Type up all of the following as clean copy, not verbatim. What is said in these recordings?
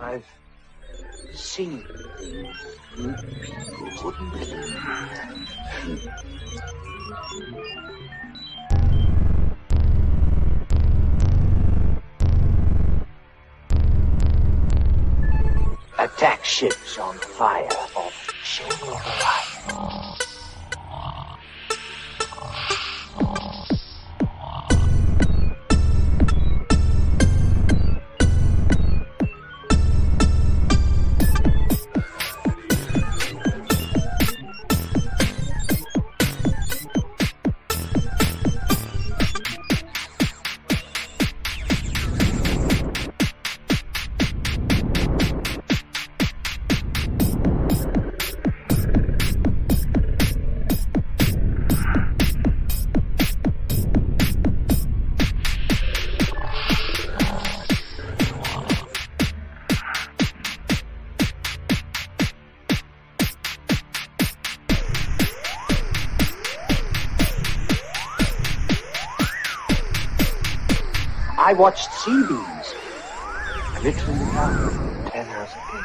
I've seen things you people wouldn't believe. Attack ships on fire off Shingle Line. I watched sea beams glittering down 10 hours a day.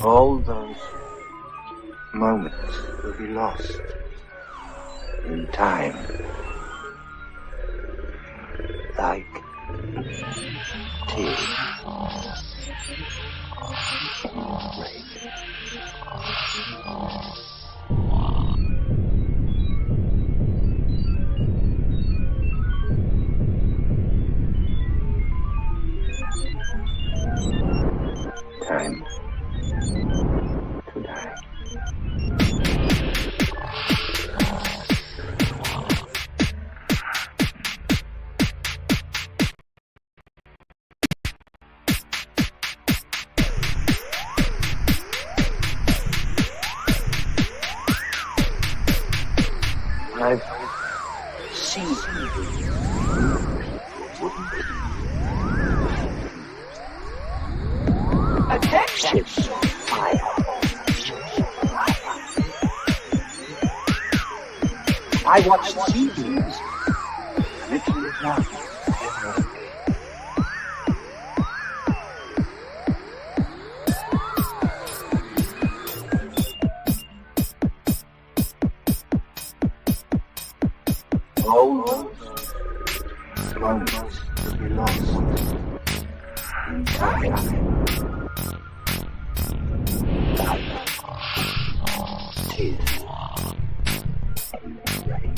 All those moments will be lost in time, like tears in rain. Time to die. I've seen things you people wouldn't believe. Attack ships on fire. I watched sea beams glittering down 10 hours a day. All those moments will be lost in time. Tears in rain.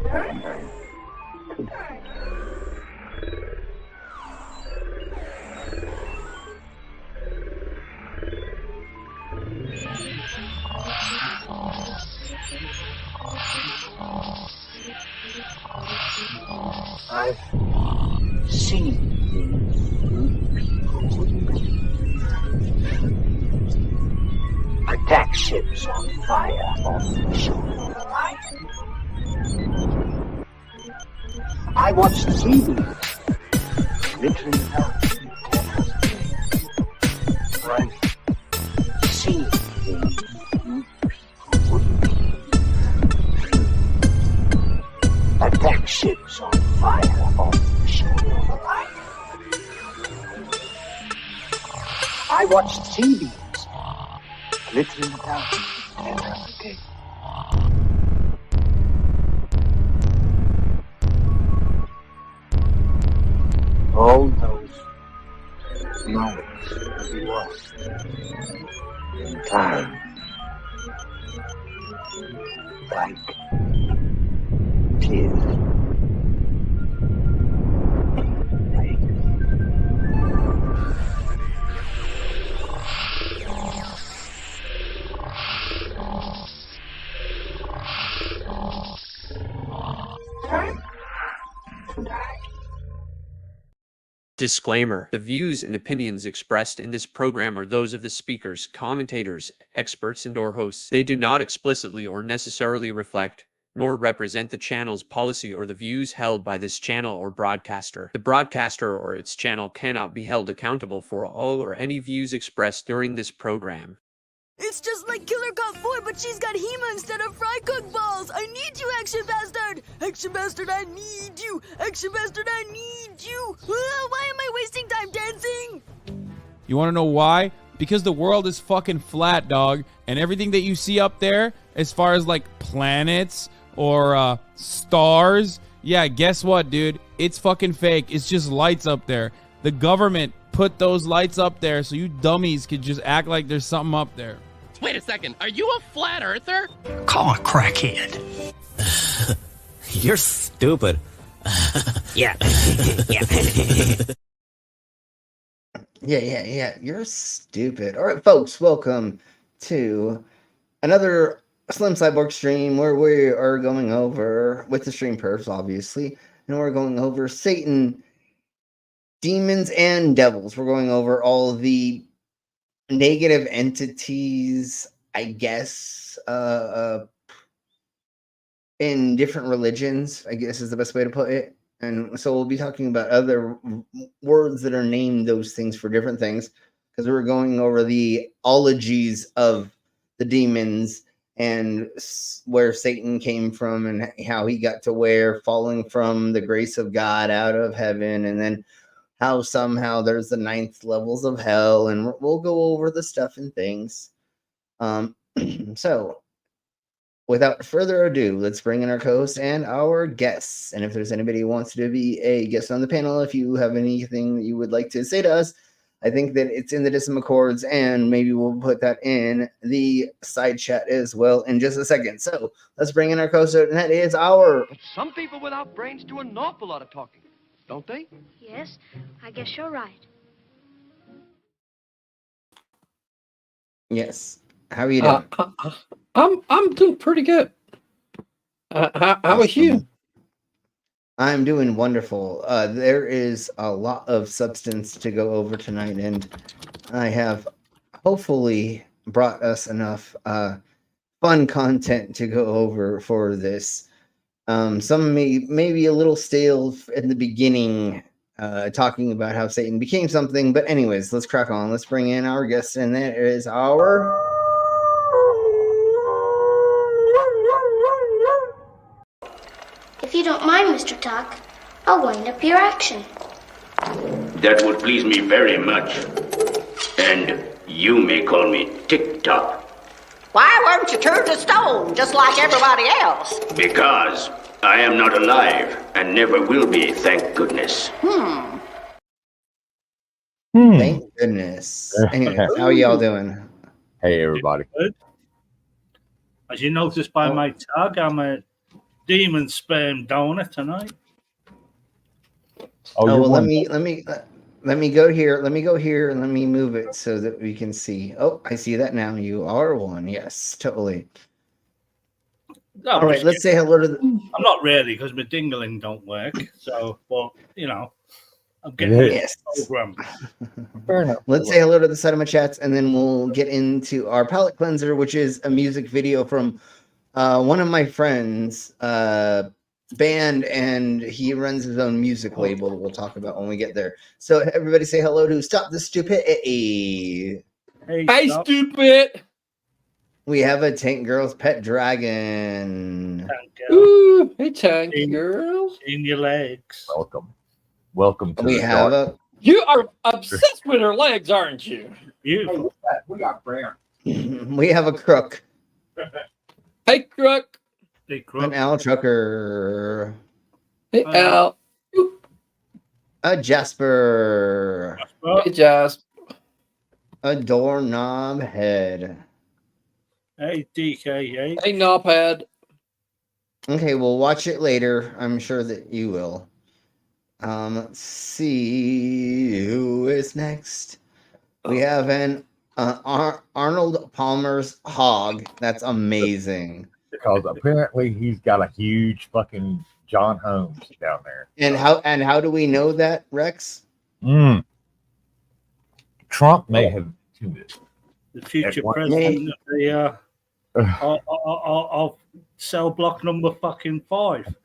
Time to die. I've seen things people wouldn't believe. Attack ships on fire off the shore of the light. I watched sea beams glittering out in corners of the I've seen things people wouldn't believe. Attack ships on fire off the shore of the light. I watched sea beams glittering down the center of the gate. All those moments will be lost in time, like tears. Disclaimer: the views and opinions expressed in this program are those of the speakers, commentators, experts, and/or hosts. They do not explicitly or necessarily reflect nor represent the channel's policy or the views held by this channel or broadcaster. The broadcaster or its channel cannot be held accountable for all or any views expressed during this program. It's just like Killer Cop 4, but she's got Hema instead of fry cook balls. I need you, Action Bastard. Action Bastard, I need you. Action Bastard, I need you. Why am I wasting time dancing? You want to know why? Because the world is fucking flat, dog. And everything that you see up there, as far as like planets or stars, yeah, guess what, dude? It's fucking fake. It's just lights up there. The government put those lights up there so you dummies could just act like there's something up there. Wait a second, are you a flat earther? Call a crackhead. You're stupid. Yeah. Yeah. You're stupid. All right, folks, welcome to another Slim Cyborg stream where we are going over, with the stream Pervs, obviously, and we're going over Satan, demons, and devils. We're going over all the negative entities, I guess, in different religions, I guess is the best way to put it. And so we'll be talking about other words that are named those things for different things, because we're going over the ologies of the demons and where Satan came from and how he got to where, falling from the grace of God out of heaven, and then how somehow there's the 9th levels of hell, and we'll go over the stuff and things. So without further ado, let's bring in our co-host and our guests. And if there's anybody who wants to be a guest on the panel, if you have anything that you would like to say to us, I think that it's in the decimal chords, and maybe we'll put that in the side chat as well in just a second. So let's bring in our co-host, and that is our... But some people without brains do an awful lot of talking, don't they? Yes, I guess you're right. Yes. How are you doing? I'm doing pretty good. How about you? I'm doing wonderful. There is a lot of substance to go over tonight, and I have hopefully brought us enough fun content to go over for this. Some may be a little stale in the beginning, talking about how Satan became something, but anyways, let's crack on. Let's bring in our guest, and that is our... If you don't mind, Mr. Tuck, I'll wind up your action. That would please me very much. And you may call me Tick-Tock. Why weren't you turned to stone, just like everybody else? Because I am not alive, and never will be, thank goodness. Thank goodness. Anyway, how are y'all doing? Hey, everybody. Good. As you noticed by my tag, I'm a demon sperm donor tonight. Well, let me go here. Let me go here and let me move it so that we can see. Oh, I see that now. You are one. Yes, totally. All right, let's say hello to the... I'm not really, because my dingling don't work. So, but, you know, I'm getting this program. Fair enough. Let's say hello to the side of my chats, and then we'll get into our palate cleanser, which is a music video from one of my friends' band, and he runs his own music label that we'll talk about when we get there. So everybody say hello to Stop the Stupidity. Hey, stupid. We have a Tank Girl's Pet Dragon. Ooh, hey, Tank Girl. In your legs. Welcome to we have a... You are obsessed with her legs, aren't you? Beautiful. We got Brown. We have a Crook. Hey, Crook. Hey, Crook. An Al Trucker. Hey, Al. A Jasper. Hey, Jasper. A Doorknob Head. Hey, DK. Hey, Knobhead. Okay, we'll watch it later. I'm sure that you will. Let's see who is next. We have an Arnold Palmer's Hog. That's amazing. Because apparently he's got a huge fucking John Holmes down there. And how do we know that, Rex? Trump may have tuned it. The future president of the of cell block number fucking 5.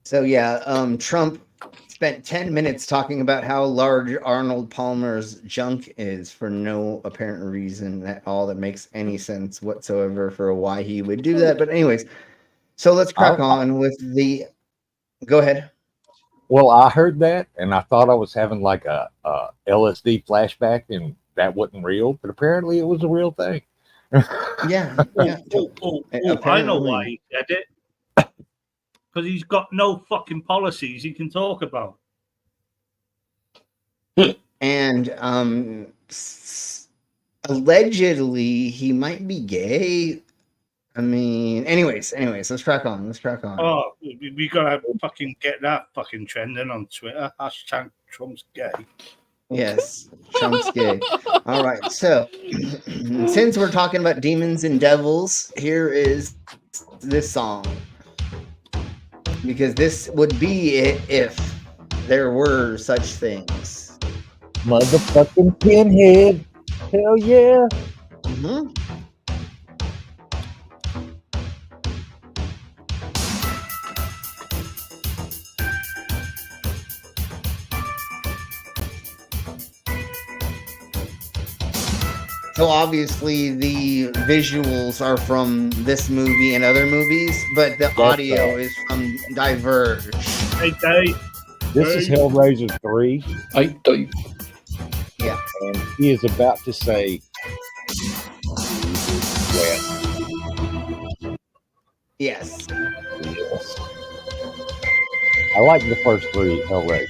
So yeah, Trump spent 10 minutes talking about how large Arnold Palmer's junk is for no apparent reason at all that makes any sense whatsoever for why he would do that. But anyways, so let's crack on with the... Go ahead. Well, I heard that, and I thought I was having like a LSD flashback, and that wasn't real, but apparently it was a real thing. Yeah. I know why he said it. Because he's got no fucking policies he can talk about. And allegedly he might be gay. I mean, anyways, let's crack on. Oh, we gotta fucking get that fucking trending on Twitter. Hashtag Trump's gay. Yes, Trump's gay. All right, so since we're talking about demons and devils, here is this song. Because this would be it if there were such things. Motherfucking Pinhead. Hell yeah. Mm-hmm. So obviously the visuals are from this movie and other movies, but the audio is from Diverge. Hey, Dave. This is Hellraiser 3. Hey, Dave. Yeah. And he is about to say, Yes. I like the first 3 Hellraiser.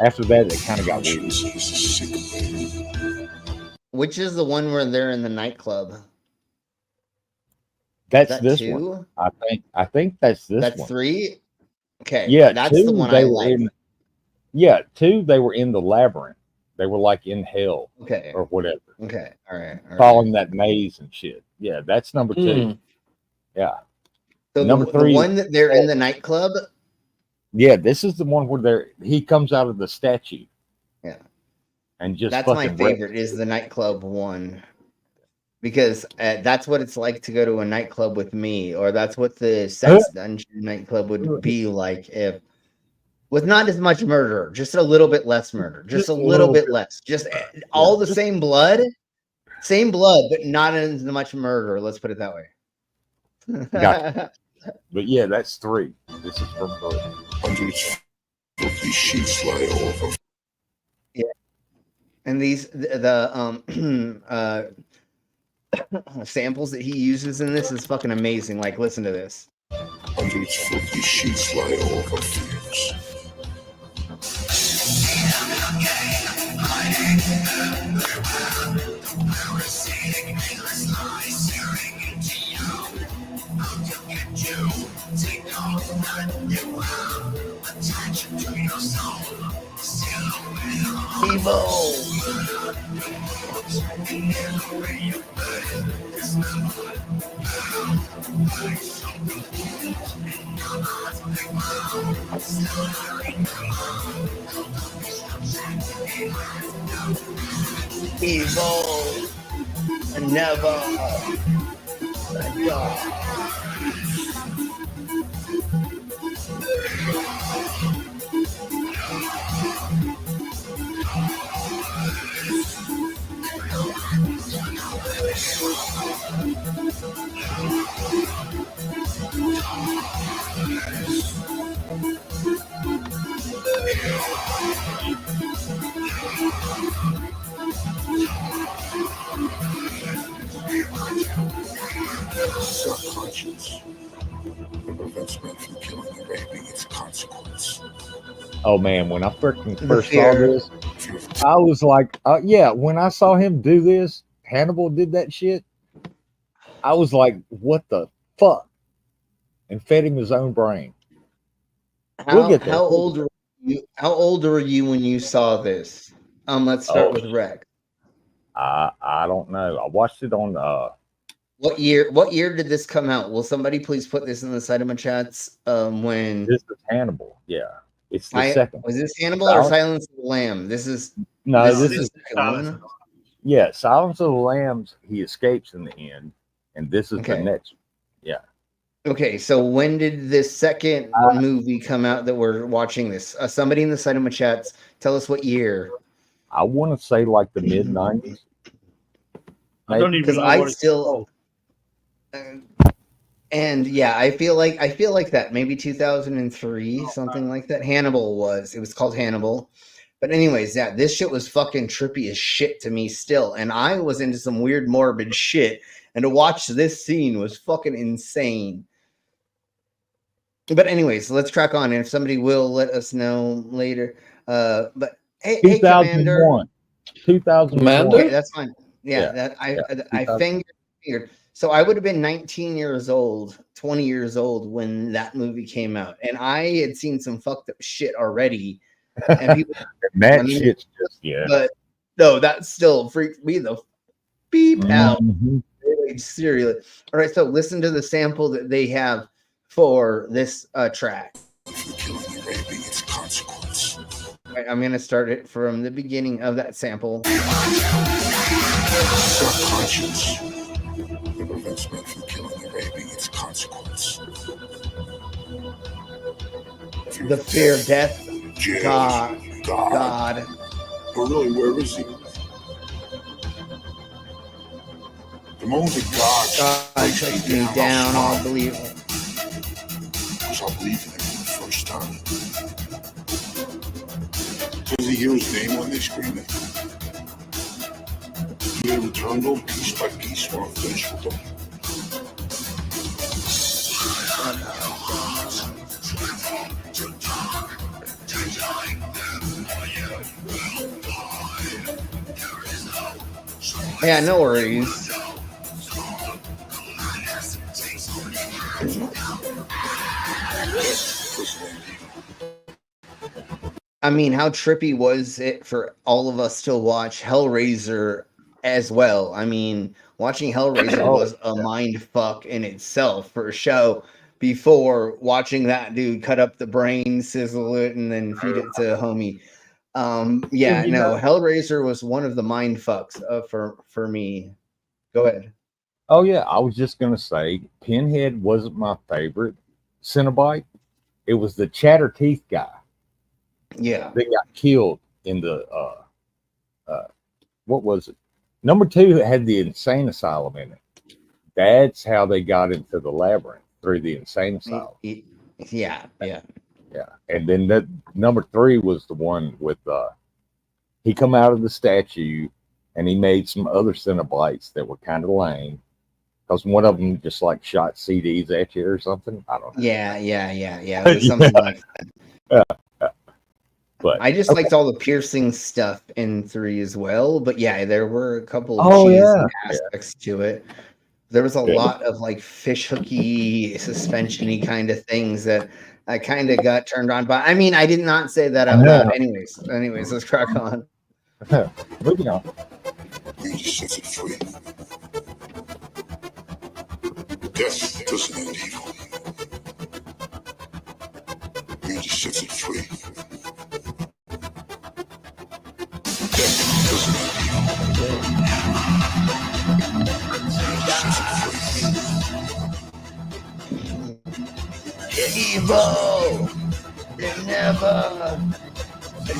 After that, it kind of got weird. Which is the one where they're in the nightclub? That's this one. I think that's this one. That's 3? Okay. Yeah, that's 2, the one they I were like. 2, they were in the labyrinth. They were like in hell. Okay. Or whatever. Okay. All right. Following that maze and shit. Yeah, that's number 2. Yeah. So number 3. The one that they're in the nightclub? Yeah, this is the one where he comes out of the statue. Yeah. And just that's my favorite is the nightclub one, because that's what it's like to go to a nightclub with me, or that's what the sex dungeon nightclub would be like if with not as much murder, just a little bit less murder, just a little bit less, just all the same blood, but not as much murder. Let's put it that way. Gotcha. But yeah, that's 3. This is from 3. Sheets fly over. Yeah. And these samples that he uses in this is fucking amazing. Like, listen to this. 150 sheets fly over fields. Evo. Evil never die. Subconscious. It prevents men from killing and raping its consequence. Oh man, when I freaking The first saw fear. this, I was like, yeah, when I saw him do this, Hannibal did that shit. I was like, what the fuck? And fed him his own brain. We'll get there. How old were you? How old were you when you saw this? Let's start with Rex. I don't know. I watched it on What year did this come out? Will somebody please put this in the side of my chats? When this is Hannibal. Yeah. It's the second. Was this Hannibal or Silence of the Lamb? This is no, this is the second one. Yeah, Silence of the Lambs, he escapes in the end, and this is the next. Yeah. Okay, so when did this second movie come out that we're watching this? Somebody in the side of my chats, tell us what year. I want to say like the mid 90s. I don't even know what it's called. And yeah, I feel like that maybe 2003, something like that. Hannibal it was called Hannibal. But anyways, yeah, this shit was fucking trippy as shit to me still. And I was into some weird morbid shit. And to watch this scene was fucking insane. But anyways, let's crack on. And if somebody will let us know later. But hey, 2001. 2001. Okay, that's fine. Yeah. I fingered. So I would have been 19 years old, 20 years old when that movie came out. And I had seen some fucked up shit already. And people, shit's just, yeah. But no, that still freaked me the beep out. Seriously. All right, so listen to the sample that they have for this track. All right, I'm going to start it from the beginning of that sample. Subconscious. It prevents men from killing and raping its consequence. The fear of death. Jail. God. But really, where is he? The moment that God takes me down, I'll believe it. Because I'll believe in him for the first time. Does he hear his name when they scream it? Do they return to him piece by piece while I'm finished with them? Yeah, no worries. I mean, how trippy was it for all of us to watch Hellraiser as well? I mean, watching Hellraiser was a mind fuck in itself for a show before watching that dude cut up the brain, sizzle it, and then feed it to homie. Hellraiser was one of the mind fucks for me. Go ahead. Oh yeah, I was just gonna say Pinhead wasn't my favorite Cenobite. It was the Chatterteeth guy. Yeah, they got killed in the what was it? Number 2 had the insane asylum in it. That's how they got into the labyrinth, through the insane asylum. Yeah. And then that number 3 was the one with he come out of the statue and he made some other Cenobites that were kind of lame. Because one of them just like shot CDs at you or something. I don't know. Yeah. It was something like that. But I just liked all the piercing stuff in 3 as well. But yeah, there were a couple of cheesy aspects to it. There was a lot of like fish hooky, suspension-y kind of things that I kind of got turned on by. I mean, I did not say that out loud. Anyways, let's crack on. Moving on. Beauty sets it free. Death doesn't end evil. Beauty sets it free. Death doesn't end evil. Evil! It never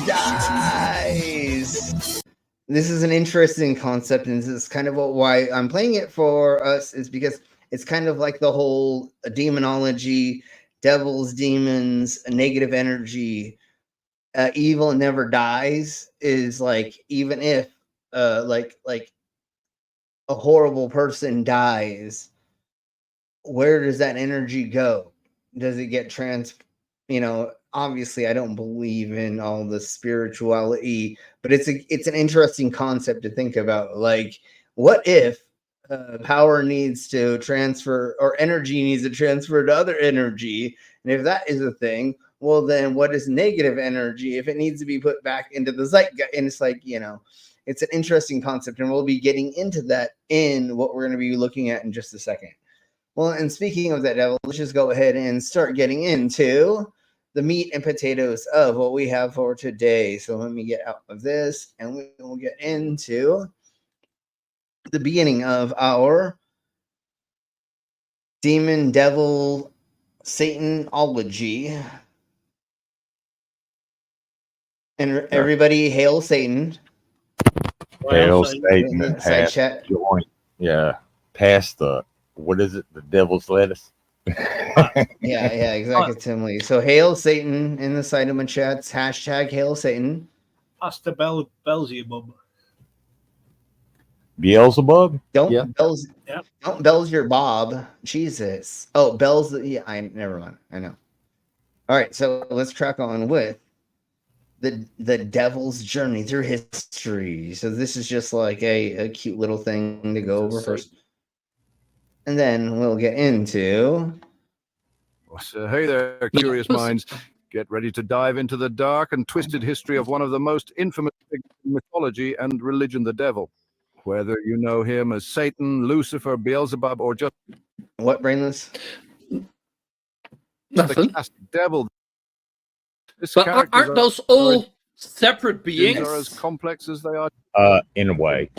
dies. This is an interesting concept, and this is kind of why I'm playing it for us, is because it's kind of like the whole demonology, devils, demons, negative energy, evil never dies, is like, even if like a horrible person dies, where does that energy go? Does it get obviously I don't believe in all the spirituality, but it's an interesting concept to think about. Like, what if power needs to transfer, or energy needs to transfer to other energy? And if that is a thing, well, then what is negative energy if it needs to be put back into the zeitgeist? And it's like, it's an interesting concept, and we'll be getting into that in what we're going to be looking at in just a second. Well, and speaking of that, devil, let's just go ahead and start getting into the meat and potatoes of what we have for today. So let me get out of this, and we will get into the beginning of our demon, devil, Satanology. And everybody, hail Satan. Hail Satan. Side chat. Joint. Yeah. Past the, what is it? The devil's lettuce. yeah, exactly. So hail Satan in the side of my chats. Hashtag hail Satan. Pastor Beelzebub. Beelzebub? Don't bells your Bob. Jesus. Oh, bells. Yeah, never mind. I know. All right, so let's track on with the devil's journey through history. So this is just like a cute little thing to go over first. And then we'll get into... So, hey there, curious minds. Get ready to dive into the dark and twisted history of one of the most infamous figures in mythology and religion, the devil. Whether you know him as Satan, Lucifer, Beelzebub, or just... What, Brainless? Nothing. The classic devil. But aren't those all separate beings? Are as complex as they are. In a way.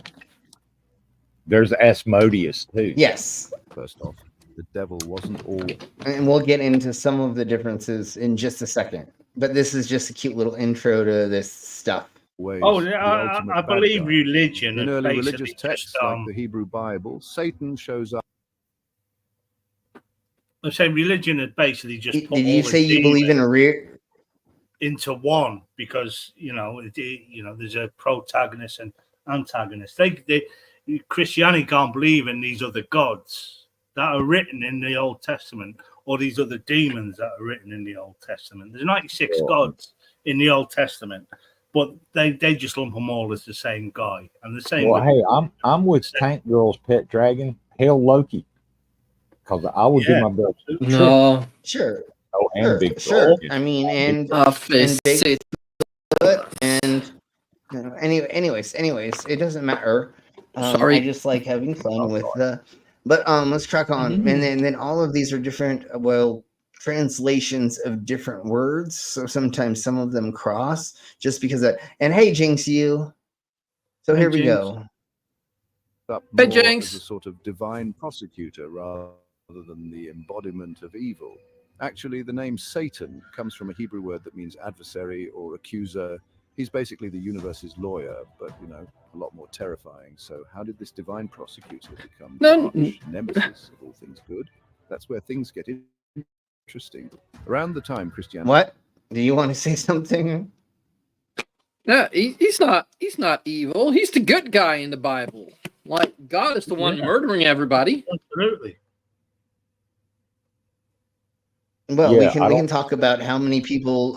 There's Asmodeus too. Yes. First off, the devil wasn't all. And we'll get into some of the differences in just a second. But this is just a cute little intro to this stuff. I believe religion. In early religious texts like the Hebrew Bible, Satan shows up. I'm saying religion is basically just. Did you say you believe in a rear? Into one, because there's a protagonist and antagonist. Christianity can't believe in these other gods that are written in the Old Testament, or these other demons that are written in the Old Testament. There's 96 gods in the Old Testament, but they just lump them all as the same guy. And the same. Well, hey, I'm with Tank Girl's pet dragon. Hail Loki, because I would do my best. No, sure. Oh, and sure, Big sure. I mean, and Big and anyways, it doesn't matter. Sorry, I just like having fun with the. But let's track on, and then all of these are different. Translations of different words. So sometimes some of them cross just because of. And hey, Jinx, you. So here we go. Hey, Jinx. As a sort of divine prosecutor rather than the embodiment of evil. Actually, the name Satan comes from a Hebrew word that means adversary or accuser. He's basically the universe's lawyer, but, a lot more terrifying. So how did this divine prosecutor become nemesis of all things good? That's where things get interesting. Around the time Christianity... What? Do you want to say something? No, he's not evil. He's the good guy in the Bible. Like, God is the one murdering everybody. Absolutely. Well, we can talk about how many people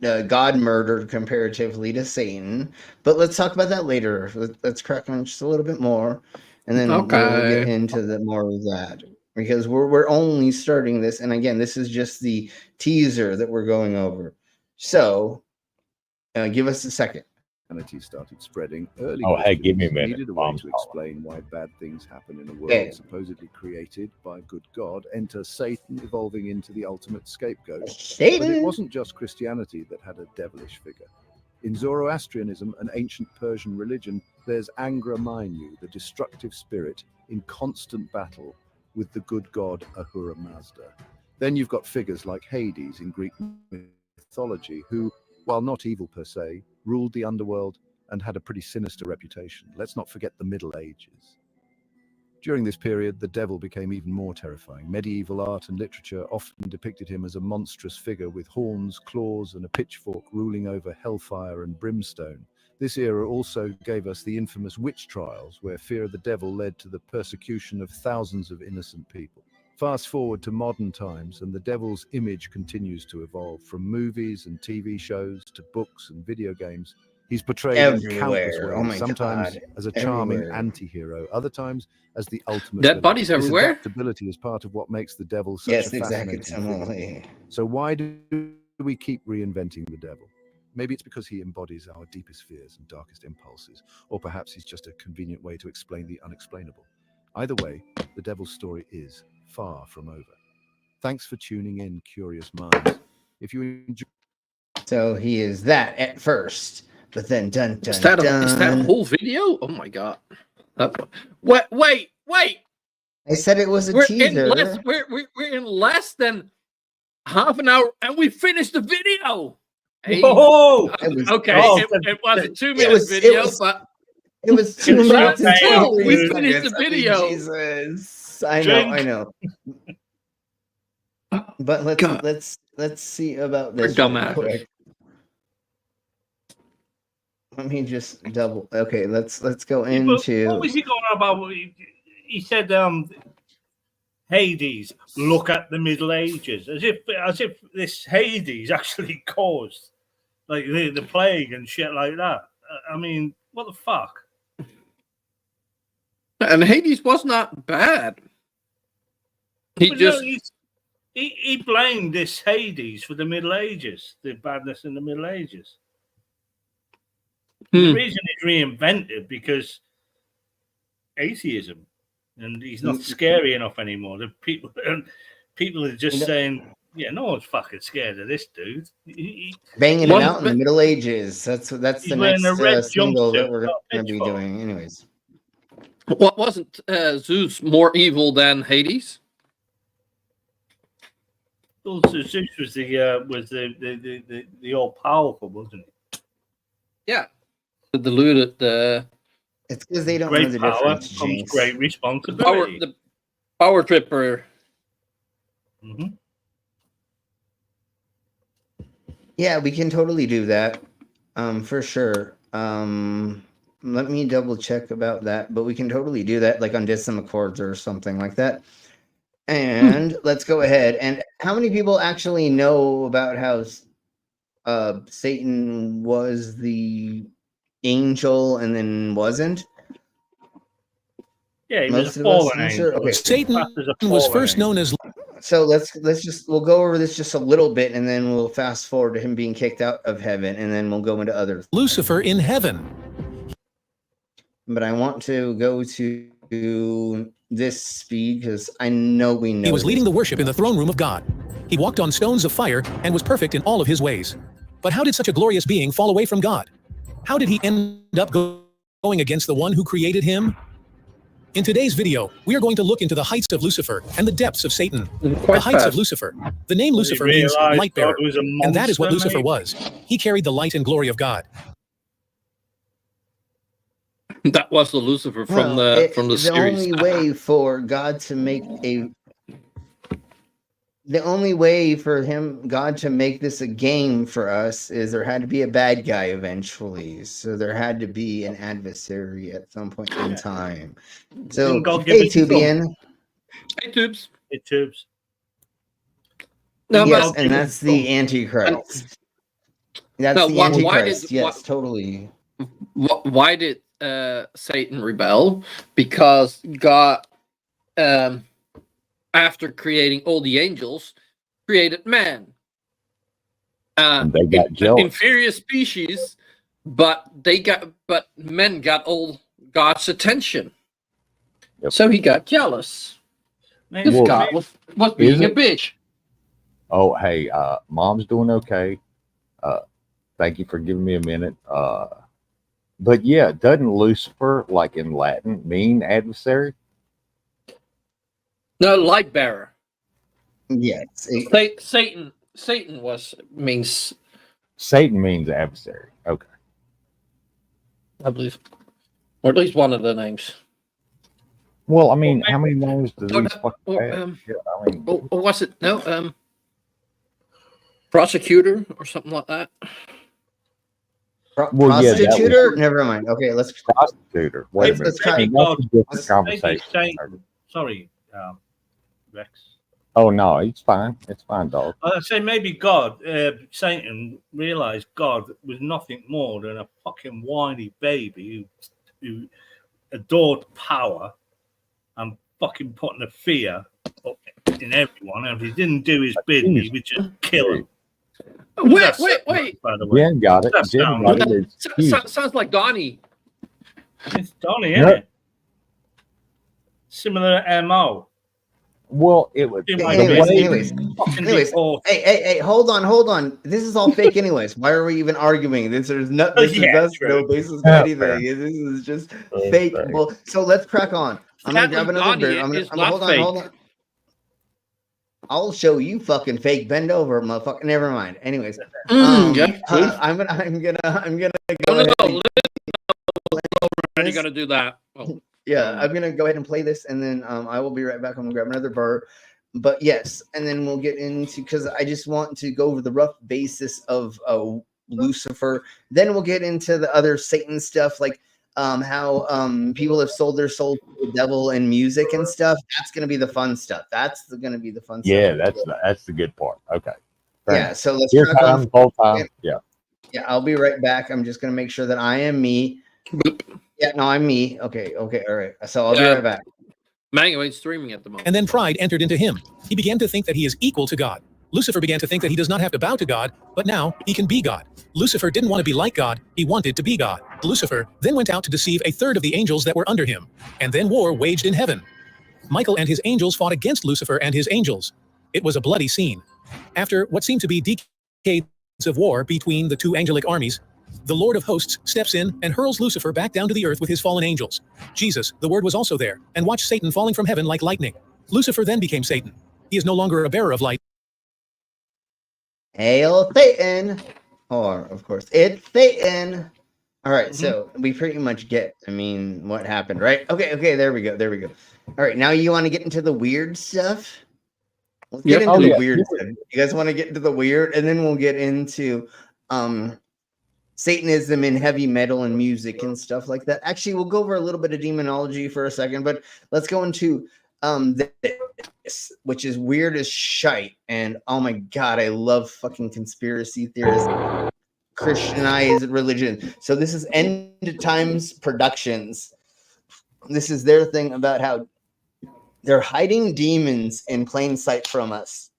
God murdered comparatively to Satan, but let's talk about that later. Let's crack on just a little bit more, and then we'll get into more of that, because we're only starting this, and again, this is just the teaser that we're going over. So, give us a second, started spreading, early Oh, hey, give me a Christians minute. needed a way Mom's to calling. explain why bad things happen in a world Okay. supposedly created by a good God. Enter Satan, evolving into the ultimate scapegoat. But it Satan. wasn't just Christianity that had a devilish figure. In Zoroastrianism, an ancient Persian religion, there's Angra Mainyu, the destructive spirit, in constant battle with the good god Ahura Mazda. Then you've got figures like Hades in Greek mythology, who, while not evil per se, ruled the underworld and had a pretty sinister reputation. Let's not forget the Middle Ages. During this period, the devil became even more terrifying. Medieval art and literature often depicted him as a monstrous figure with horns, claws, and a pitchfork ruling over hellfire and brimstone. This era also gave us the infamous witch trials, where fear of the devil led to the persecution of thousands of innocent people. Fast forward to modern times, and the devil's image continues to evolve. From movies and TV shows to books and video games, he's portrayed in countless Everywhere. ways, Oh my sometimes God. as a charming Everywhere. anti-hero, other times as the ultimate Dead villain. bodies This everywhere? adaptability is part of what makes the devil such Yes, a exactly. fascinating figure. So why do we keep reinventing the devil? Maybe it's because he embodies our deepest fears and darkest impulses, or perhaps he's just a convenient way to explain the unexplainable. Either way, the devil's story is far from over. Thanks for tuning in, curious minds. If you enjoy... So he is that at first, but then dun dun Is that dun. a whole video? Oh my god! Wait! I said it was a We're teaser. we're in less than half an hour, and we finished the video. Hey, Whoa! Okay, it was a 2-minute video, but it was 2 minutes and still, 23 we seconds. finished the I mean, video. Jesus, I know. But let's see about this. We're real dumbasses. quick. Let me just double. Okay, let's go into. What was he going on about? He said, Hades, look at the Middle Ages, as if this Hades actually caused like the plague and shit like that. I mean, what the fuck? And Hades was not bad. He blamed this Hades for the Middle Ages, the badness in the Middle Ages. The reason it's reinvented because atheism, and he's not scary enough anymore. The people are just saying, yeah, no one's fucking scared of this dude. Banging it out in the Middle Ages. That's the next single that we're going to be doing. Anyways, what wasn't Zeus more evil than Hades? Well, Zeus was the all powerful, wasn't he? Yeah, the deluded. It's because they don't great know the power difference. comes Jinx. great responsibility. The power tripper. Mm-hmm. Yeah, we can totally do that. For sure. Let me double check about that, but we can totally do that, like on Decimal Chords or something like that. And let's go ahead. And how many people actually know about how Satan was the angel and then wasn't? Yeah, he Most was a of us, fallen I'm angel. sure. Okay. Satan was first known as. So we'll go over this just a little bit, and then we'll fast forward to him being kicked out of heaven, and then we'll go into other. Lucifer in heaven. But I want to go to this speed because I know we know. He was leading the worship in the throne room of God. He walked on stones of fire and was perfect in all of his ways. But how did such a glorious being fall away from God? How did he end up going against the one who created him? In today's video, we are going to look into the heights of Lucifer and the depths of Satan. The heights of Lucifer. The name Lucifer means light bearer, and that is what Lucifer was. He carried the light and glory of God. That was the Lucifer from the series. The only way for God to make God to make this a game for us is there had to be a bad guy eventually. So there had to be an adversary at some point in time. So hey, Tubian. Hey, Tubes. Hey, Tubes. No, yes, and that's the Antichrist. That's the Antichrist. Yes, totally. Why did Satan rebel? Because God, after creating all the angels, created man. And they got jealous. Inferior species But men got all God's attention. So he got jealous. This God was being a bitch. Oh, hey, mom's doing okay. Thank you for giving me a minute. But yeah, doesn't Lucifer, like in Latin, mean adversary? No, light bearer. Yes. Satan means Satan means adversary. Okay. I believe. Or at least one of the names. Well, I mean, how many names do these fucking have? Or was it prosecutor or something like that? Prostitutor? Never mind. Okay, let's prostitutor. Wait a minute. Let's try. That's a different conversation. Sorry, Rex. Oh no, it's fine. It's fine, dog. I'd say maybe God, Satan, realized God was nothing more than a fucking whiny baby who adored power and fucking putting a fear up in everyone. And if he didn't do his bid, he would just kill him. Wait. By the way, Jen got it. Sounds like Donnie. It's Donnie, isn't it? Similar MO. Well, it would. Anyways. Hey, hold on. This is all fake, anyways. Why are we even arguing? There's no basis for anything. This is just fake. Well, so let's crack on. I'm gonna grab another beer. Hold on. I'll show you fucking fake. Bend over, motherfucker. Never mind. Anyways, I'm gonna go ahead. Already gonna do that. Oh. Yeah, I'm gonna go ahead and play this, and then I will be right back. I'm gonna grab another burr, but yes, and then we'll get into, because I just want to go over the rough basis of Lucifer. Then we'll get into the other Satan stuff, like how people have sold their soul to the devil in music and stuff. That's gonna be the fun stuff. That's gonna be the fun stuff. Yeah, that's the good part. Okay. Yeah. So let's here's time, whole time. Yeah. Yeah, I'll be right back. I'm just gonna make sure that I am me. Yeah, no, I'm me. Okay, all right. So I'll be right back. Mango ain't streaming at the moment. And then pride entered into him. He began to think that he is equal to God. Lucifer began to think that he does not have to bow to God, but now he can be God. Lucifer didn't want to be like God. He wanted to be God. Lucifer then went out to deceive a third of the angels that were under him. And then war waged in heaven. Michael and his angels fought against Lucifer and his angels. It was a bloody scene. After what seemed to be decades of war between the two angelic armies, the Lord of hosts steps in and hurls Lucifer back down to the earth with his fallen angels. Jesus, the Word, was also there, and watched Satan falling from heaven like lightning. Lucifer then became Satan. He is no longer a bearer of light. Hail Satan! Or, of course, it's Satan! All right, so we pretty much get, what happened, right? Okay, there we go. All right, now you want to get into the weird stuff? Let's get into the weird stuff. You guys want to get into the weird, and then we'll get into Satanism in heavy metal and music and stuff like that. Actually, we'll go over a little bit of demonology for a second, but let's go into this, which is weird as shite. And oh my god, I love fucking conspiracy theorists, Christianized religion. So this is End Times Productions. This is their thing about how they're hiding demons in plain sight from us.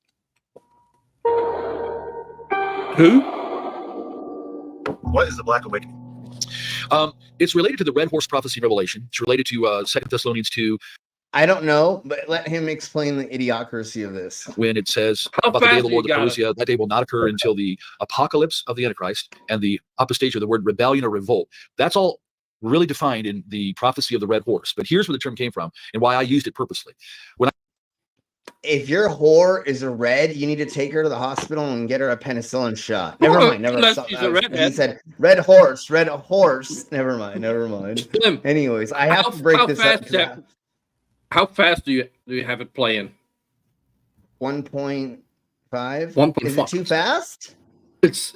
Who? What is the Black Awakening? It's related to the Red Horse Prophecy Revelation. It's related to 2 Thessalonians 2. I don't know, but let him explain the idiocracy of this. When it says about the day of the Lord, the parousia, that day will not occur until the apocalypse of the Antichrist and the apostasia, the word rebellion or revolt. That's all really defined in the prophecy of the Red Horse. But here's where the term came from and why I used it purposely. If your whore is a red, you need to take her to the hospital and get her a penicillin shot. Never mind. He said red horse. Never mind. Anyways, I have to break this up. How fast do you have it playing? 1.5. 1.5. Is it too fast? It's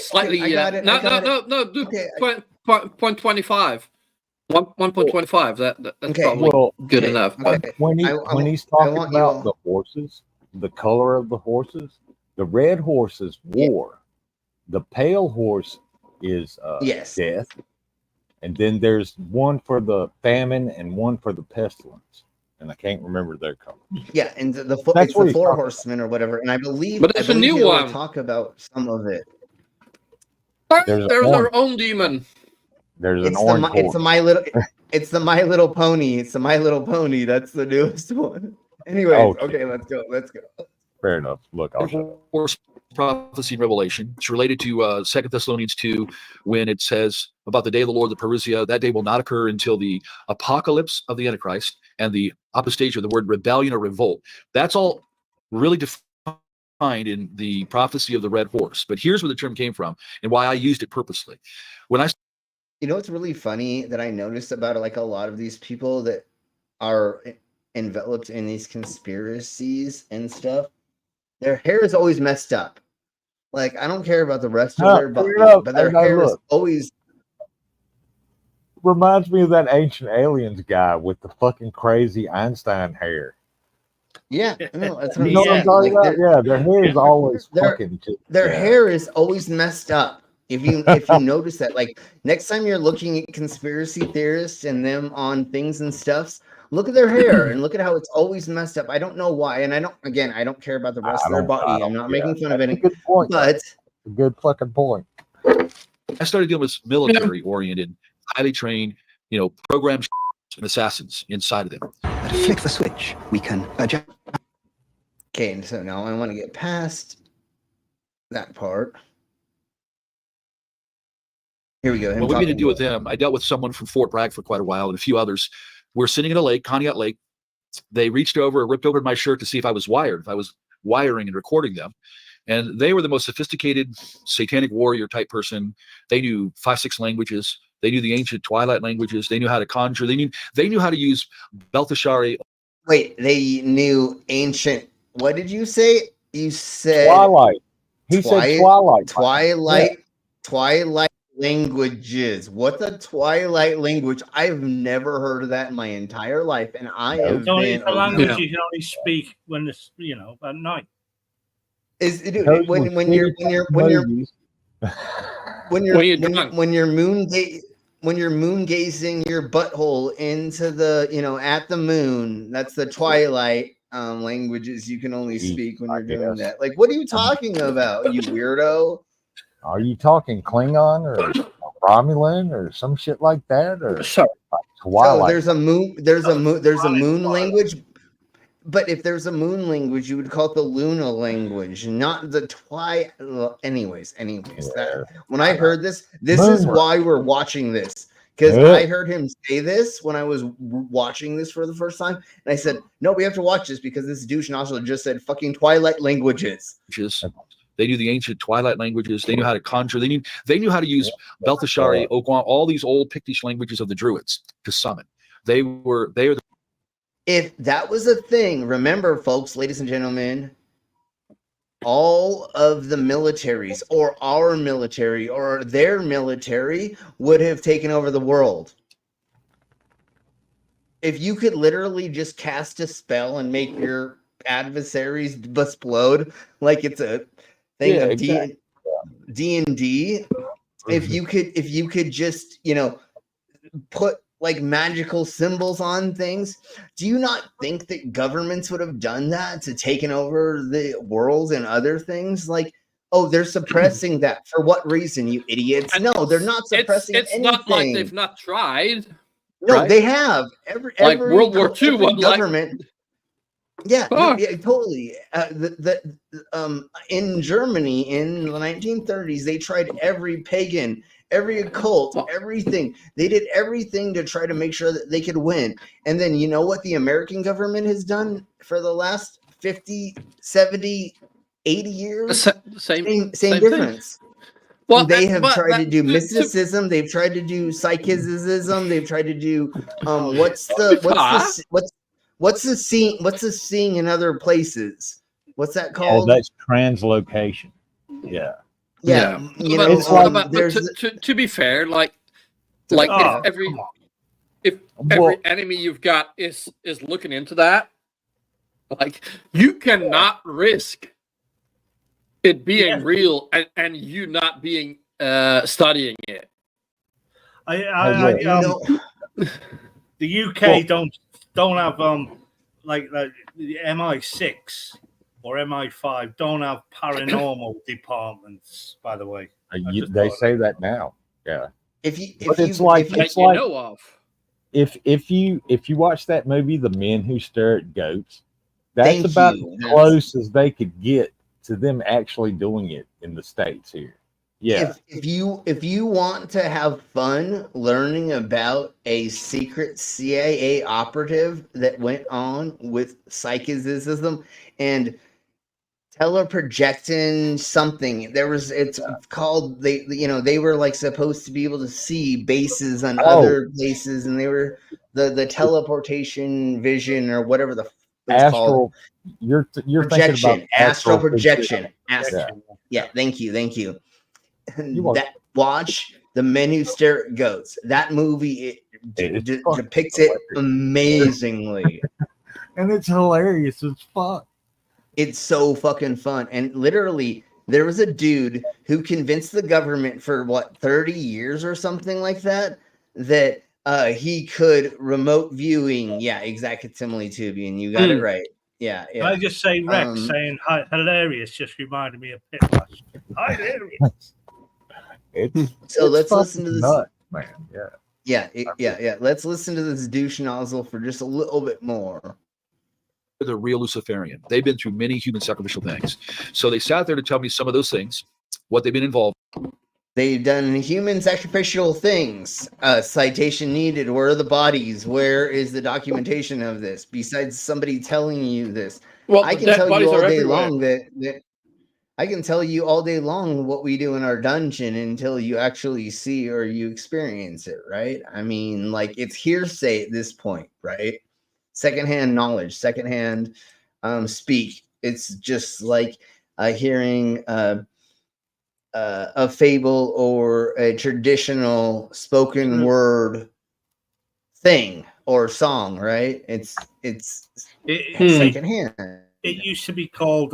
slightly. I got it. No. Do 0.25. 1.25. That's probably good enough. Okay. When he's talking about the horses, the color of the horses, the red horse is war. The pale horse is death. And then there's one for the famine and one for the pestilence. And I can't remember their color. Yeah, and it's the four horsemen or whatever. And I believe, but it's a new one. Talk about some of it. There's our own demon. There's an It's orange it's horse. the My Little it's the My Little Pony. It's the My Little Pony. That's the newest one. Anyways, Oh, okay, let's go. Let's go. Fair enough. Look, I'll shut up. Horse prophecy and revelation. It's related to 2 Thessalonians 2 when it says about the day of the Lord, the parousia. That day will not occur until the apocalypse of the Antichrist and the apostasia, the word rebellion or revolt. That's all really defined in the prophecy of the red horse. But here's where the term came from and why I used it purposely. When I You know what's really funny that I noticed about like a lot of these people that are enveloped in these conspiracies and stuff? Their hair is always messed up. Like, I don't care about the rest of their body, but their hair is always. Reminds me of that Ancient Aliens guy with the fucking crazy Einstein hair. Yeah, no, that's what You know what I'm talking about? Yeah, their hair is always fucking. Their hair is always messed up. If you notice that, like next time you're looking at conspiracy theorists and them on things and stuffs, look at their hair and look at how it's always messed up. I don't know why, and I don't care about the rest of their body. I'm not making fun of any. Good point. But a good fucking point. I started dealing with military oriented, highly trained, programmed and assassins inside of them. Flick the switch. We can adjust. Okay, and so now I want to get past that part. Here we go. What we going to do with them? I dealt with someone from Fort Bragg for quite a while and a few others. We're sitting in a lake, Conneaut Lake. They reached over, ripped open my shirt to see if I was wired, if I was wiring and recording them. And they were the most sophisticated satanic warrior type person. They knew 5-6 languages. They knew the ancient Twilight languages. They knew how to conjure. They knew how to use Belteshazzar. Wait, they knew ancient. What did you say? You said Twilight. He said Twilight. Twilight languages. What's a Twilight language? I've never heard of that in my entire life, and I have It's only been a language you can only speak when it's at night. When you're moon gazing your butthole into the at the moon, that's the Twilight languages you can only speak when you're doing that. Like, what are you talking about, you weirdo? Are you talking Klingon or Romulan or some shit like that? Or Twilight? So there's a moon language. But if there's a moon language, you would call it the Luna language, not the Anyways, when I heard this is why we're watching this. Because I heard him say this when I was watching this for the first time. And I said, no, we have to watch this because this douche nozzle just said fucking Twilight languages. They knew the ancient Twilight languages. They knew how to conjure. They knew how to use Belteshazzar, Okwon, all these old Pictish languages of the Druids to summon. They are the. If that was a thing, remember, folks, ladies and gentlemen, all of the militaries or our military or their military would have taken over the world. If you could literally just cast a spell and make your adversaries explode like it's a thing of D&D, if you could just, put like magical symbols on things, do you not think that governments would have done that to taken over the world and other things? Like, oh, they're suppressing that for what reason, you idiots? No, they're not suppressing anything. It's not like they've not tried. No, right? they have. Every World War II, government. Yeah, totally. In Germany in the 1930s, they tried every pagan, every occult, everything. They did everything to try to make sure that they could win. And then you know what the American government has done for the last 50, 70, 80 years? Same difference. Well, they have tried to do mysticism. They've tried to do psychicism. They've tried to do what's the seeing in other places? What's that called? Oh, that's translocation. Yeah. Yeah. To be fair, if every enemy you've got is looking into that, like you cannot risk it being real and you not being studying it. The UK don't have like the MI6 or MI5 don't have paranormal departments, by the way. They say that now. Yeah. If you know of. If you watch that movie, The Men Who Stare at Goats, that's Thank about you. as close as they could get to them actually doing it in the States here. Yeah. If you want to have fun learning about a secret CIA operative that went on with psychicism and teleprojecting something, it's called, they were like supposed to be able to see bases on other places, and they were the teleportation vision or whatever the it's called. You're Projection, thinking about astral projection. Yeah. Thank you. Watch The Men Who Stare at Goats. That movie depicts it amazingly. And it's hilarious as fuck. It's so fucking fun. And literally, there was a dude who convinced the government for 30 years or something like that he could remote viewing. Yeah, exact similitude. You got it right. Yeah. Can I just say, Rex saying hilarious just reminded me of Pitbull. Hilarious. Let's listen to this. Nuts, man. Yeah. Yeah. Let's listen to this douche nozzle for just a little bit more. The real Luciferian. They've been through many human sacrificial things. So they sat there to tell me some of those things, what they've been involved. They've done human sacrificial things. Citation needed. Where are the bodies? Where is the documentation of this? Besides somebody telling you this. Well, I can tell you all day long that I can tell you all day long what we do in our dungeon until you actually see or you experience it, right? I mean, it's hearsay at this point, right? Secondhand knowledge, secondhand speak. It's just like hearing a fable or a traditional spoken word thing or song, right? It's secondhand. It used to be called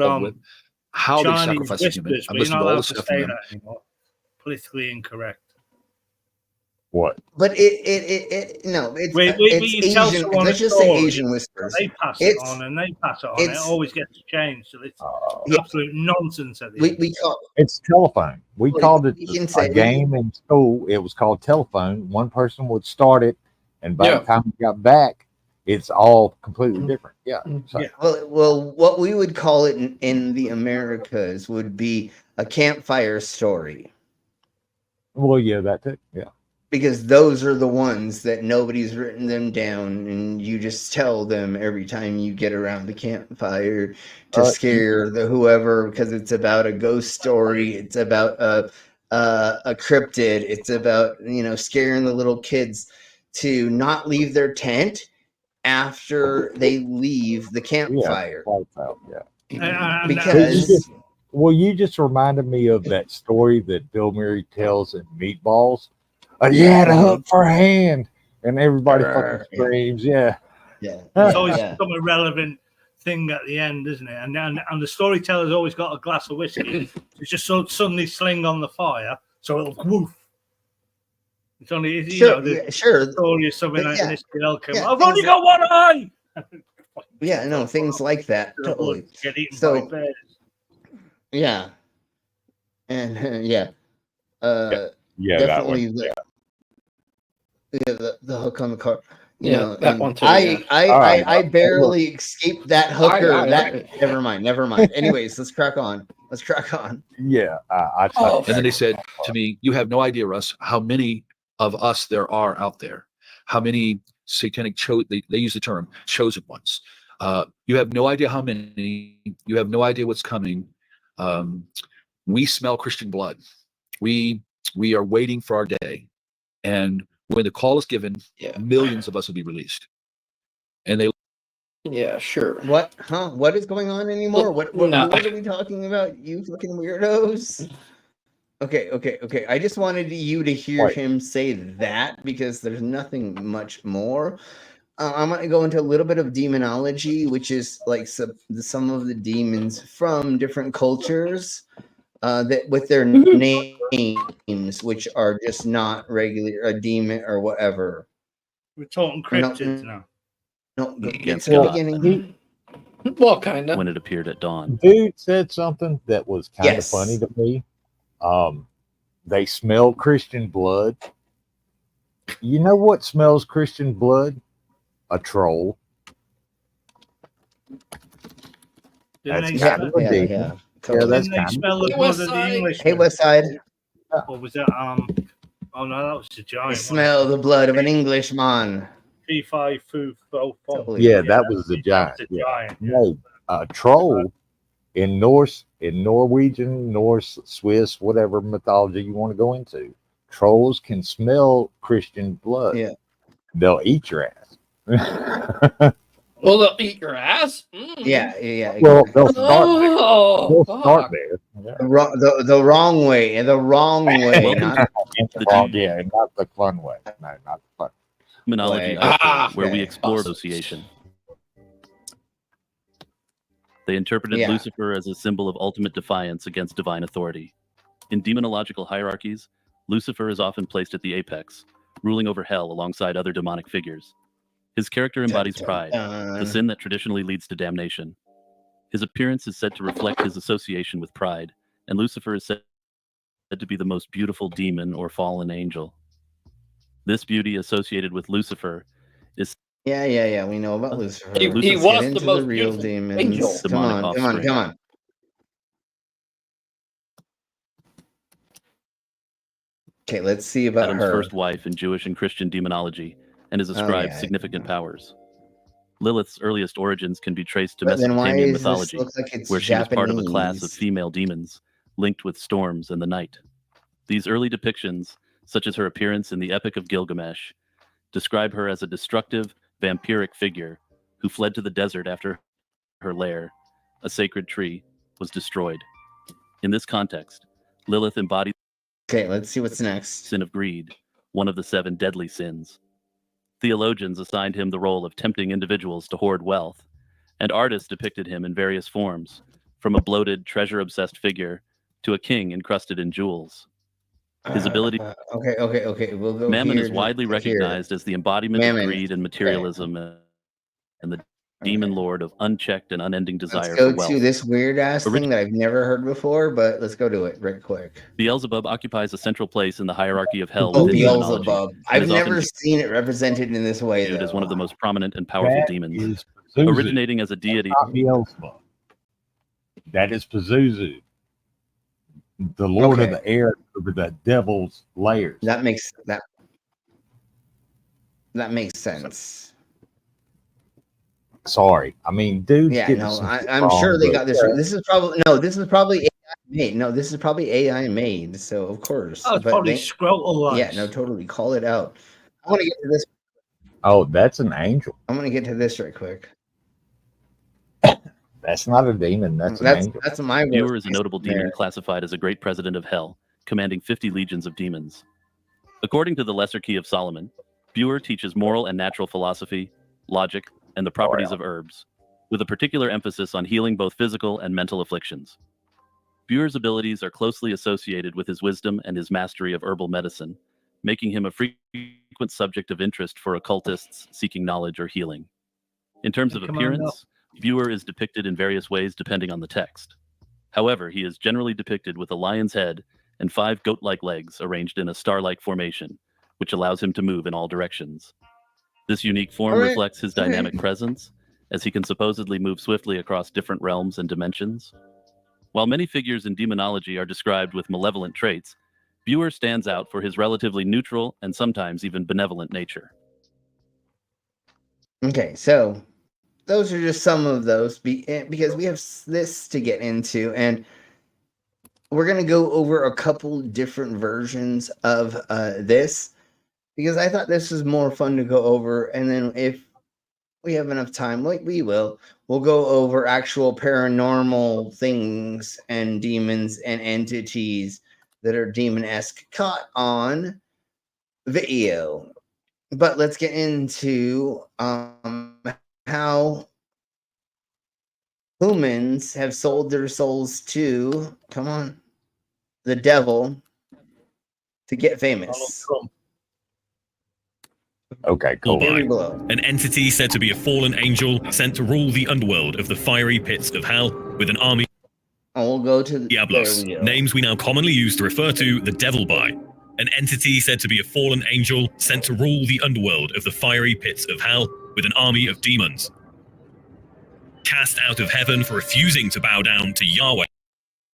how Chinese they sacrifice whispers, I'm but you're listening not to all allowed this to stuff say from them. that anymore. Politically incorrect. What? But it's Asian. Let's just say Asian whispers. They pass it on and they pass it on. It always gets changed. So it's absolute nonsense at the end. It's telephone. We called it a game in school. It was called telephone. One person would start it, and by the time we got back, it's all completely different. Yeah. So. Well, what we would call it in the Americas would be a campfire story. Well, yeah, that too. Yeah. Because those are the ones that nobody's written them down, and you just tell them every time you get around the campfire to scare the whoever, because it's about a ghost story, it's about a cryptid, it's about scaring the little kids to not leave their tent after they leave the campfire. Because you just reminded me of that story that Bill Murray tells in Meatballs. You had a hook for a hand, and everybody fucking screams. Yeah. It's always some irrelevant thing at the end, isn't it? And the storyteller's always got a glass of whiskey. It's just suddenly sling on the fire, so it'll woof. It's only the story is something like this. I've only got one eye. Things like that. Totally. Get eaten by bears. Yeah. And definitely the hook on the car. That one too. I barely escaped that hooker. Never mind. Anyways, let's crack on. Yeah. And then they said to me, "You have no idea, Russ, how many of us there are out there. How many satanic they use the term chosen ones. You have no idea how many. You have no idea what's coming. We smell Christian blood. We are waiting for our day, and when the call is given, millions of us will be released." And they, sure. What? Huh? What is going on anymore? What are we talking about? You fucking weirdos. Okay. I just wanted you to hear him say that because there's nothing much more. I'm going to go into a little bit of demonology, which is like some of the demons from different cultures. That with their names, which are just not regular a demon or whatever. We're talking cryptids now. No, it's the beginning. Well, kind of. When it appeared at dawn. Dude said something that was kind of funny to me. They smell Christian blood. You know what smells Christian blood? A troll. That's kind of a demon. Yeah, that's Didn't they kind smell of the blood of the English? Hey, West Side. Or was that Oh no, that was the giant. I smell the blood of an Englishman. P5 food. Yeah, that was the giant. That's the Yeah. giant. No, troll in Norwegian, Norse, Swiss, whatever mythology you want to go into. Trolls can smell Christian blood. Yeah. They'll eat your ass. Well, they'll eat your ass. Yeah. Well, they'll start there. Oh, They'll start there. Yeah. The wrong way. The wrong way. Not the fun way. No, not the fun. Demonology, where we explore association. They interpreted Lucifer as a symbol of ultimate defiance against divine authority. In demonological hierarchies, Lucifer is often placed at the apex, ruling over hell alongside other demonic figures. His character embodies pride, the sin that traditionally leads to damnation. His appearance is said to reflect his association with pride, and Lucifer is said to be the most beautiful demon or fallen angel. This beauty associated with Lucifer is... Yeah, we know about Lucifer. He was the most real beautiful demons. angel. Come on. Okay, let's see about Adam's her. first wife in Jewish and Christian demonology, and is ascribed significant powers. Lilith's earliest origins can be traced to Mesopotamian mythology, where she was part of a class of female demons linked with storms and the night. These early depictions, such as her appearance in the Epic of Gilgamesh, describe her as a destructive, vampiric figure who fled to the desert after her lair, a sacred tree, was destroyed. In this context, Lilith embodies... Okay, let's see what's next. Sin of greed, one of the 7 deadly sins. Theologians assigned him the role of tempting individuals to hoard wealth, and artists depicted him in various forms, from a bloated, treasure-obsessed figure to a king encrusted in jewels. His ability... Okay. We'll go Mammon here is widely recognized as the embodiment of greed and materialism, and the demon lord of unchecked and unending desire for Let's go wealth. to this weird-ass thing that I've never heard before, but let's go to it right quick. Beelzebub occupies a central place in the hierarchy of hell Oh, within demonology, Beelzebub. and I've is never often seen it represented in this way, viewed as though. one of the most prominent and powerful demons. Originating as a deity... Not Beelzebub. That is Pazuzu, the lord of the air over the devil's layers. That makes sense. Sorry, I mean, dude. Yeah, no, I'm sure they got this. This is probably AI made. No, this is probably AI made. So of course, Oh, it's probably scrotal. Yeah, no, totally. Call it out. I want to get to this. Oh, that's an angel. I'm gonna get to this right quick. That's not a demon. That's an angel. That's my word. Buer is a notable demon classified as a great president of hell, commanding 50 legions of demons. According to the Lesser Key of Solomon, Buer teaches moral and natural philosophy, logic, and the properties of herbs, with a particular emphasis on healing both physical and mental afflictions. Buer's abilities are closely associated with his wisdom and his mastery of herbal medicine, making him a frequent subject of interest for occultists seeking knowledge or healing. In terms of appearance, Buer is depicted in various ways depending on the text. However, he is generally depicted with a lion's head and 5 goat-like legs arranged in a star-like formation, which allows him to move in all directions. This unique form reflects his dynamic presence, as he can supposedly move swiftly across different realms and dimensions. While many figures in demonology are described with malevolent traits, Buer stands out for his relatively neutral and sometimes even benevolent nature. Okay, so those are just some of those because we have this to get into, and we're going to go over a couple different versions of this. Because I thought this was more fun to go over, and then if we have enough time, like we'll go over actual paranormal things and demons and entities that are demon-esque caught on video. But let's get into how humans have sold their souls to, the devil to get famous. Okay, cool. An entity said to be a fallen angel sent to rule the underworld of the fiery pits of hell with an army. And we'll go to Diablos, names we now commonly use to refer to the devil by, an entity said to be a fallen angel sent to rule the underworld of the fiery pits of hell with an army of demons. Cast out of heaven for refusing to bow down to Yahweh.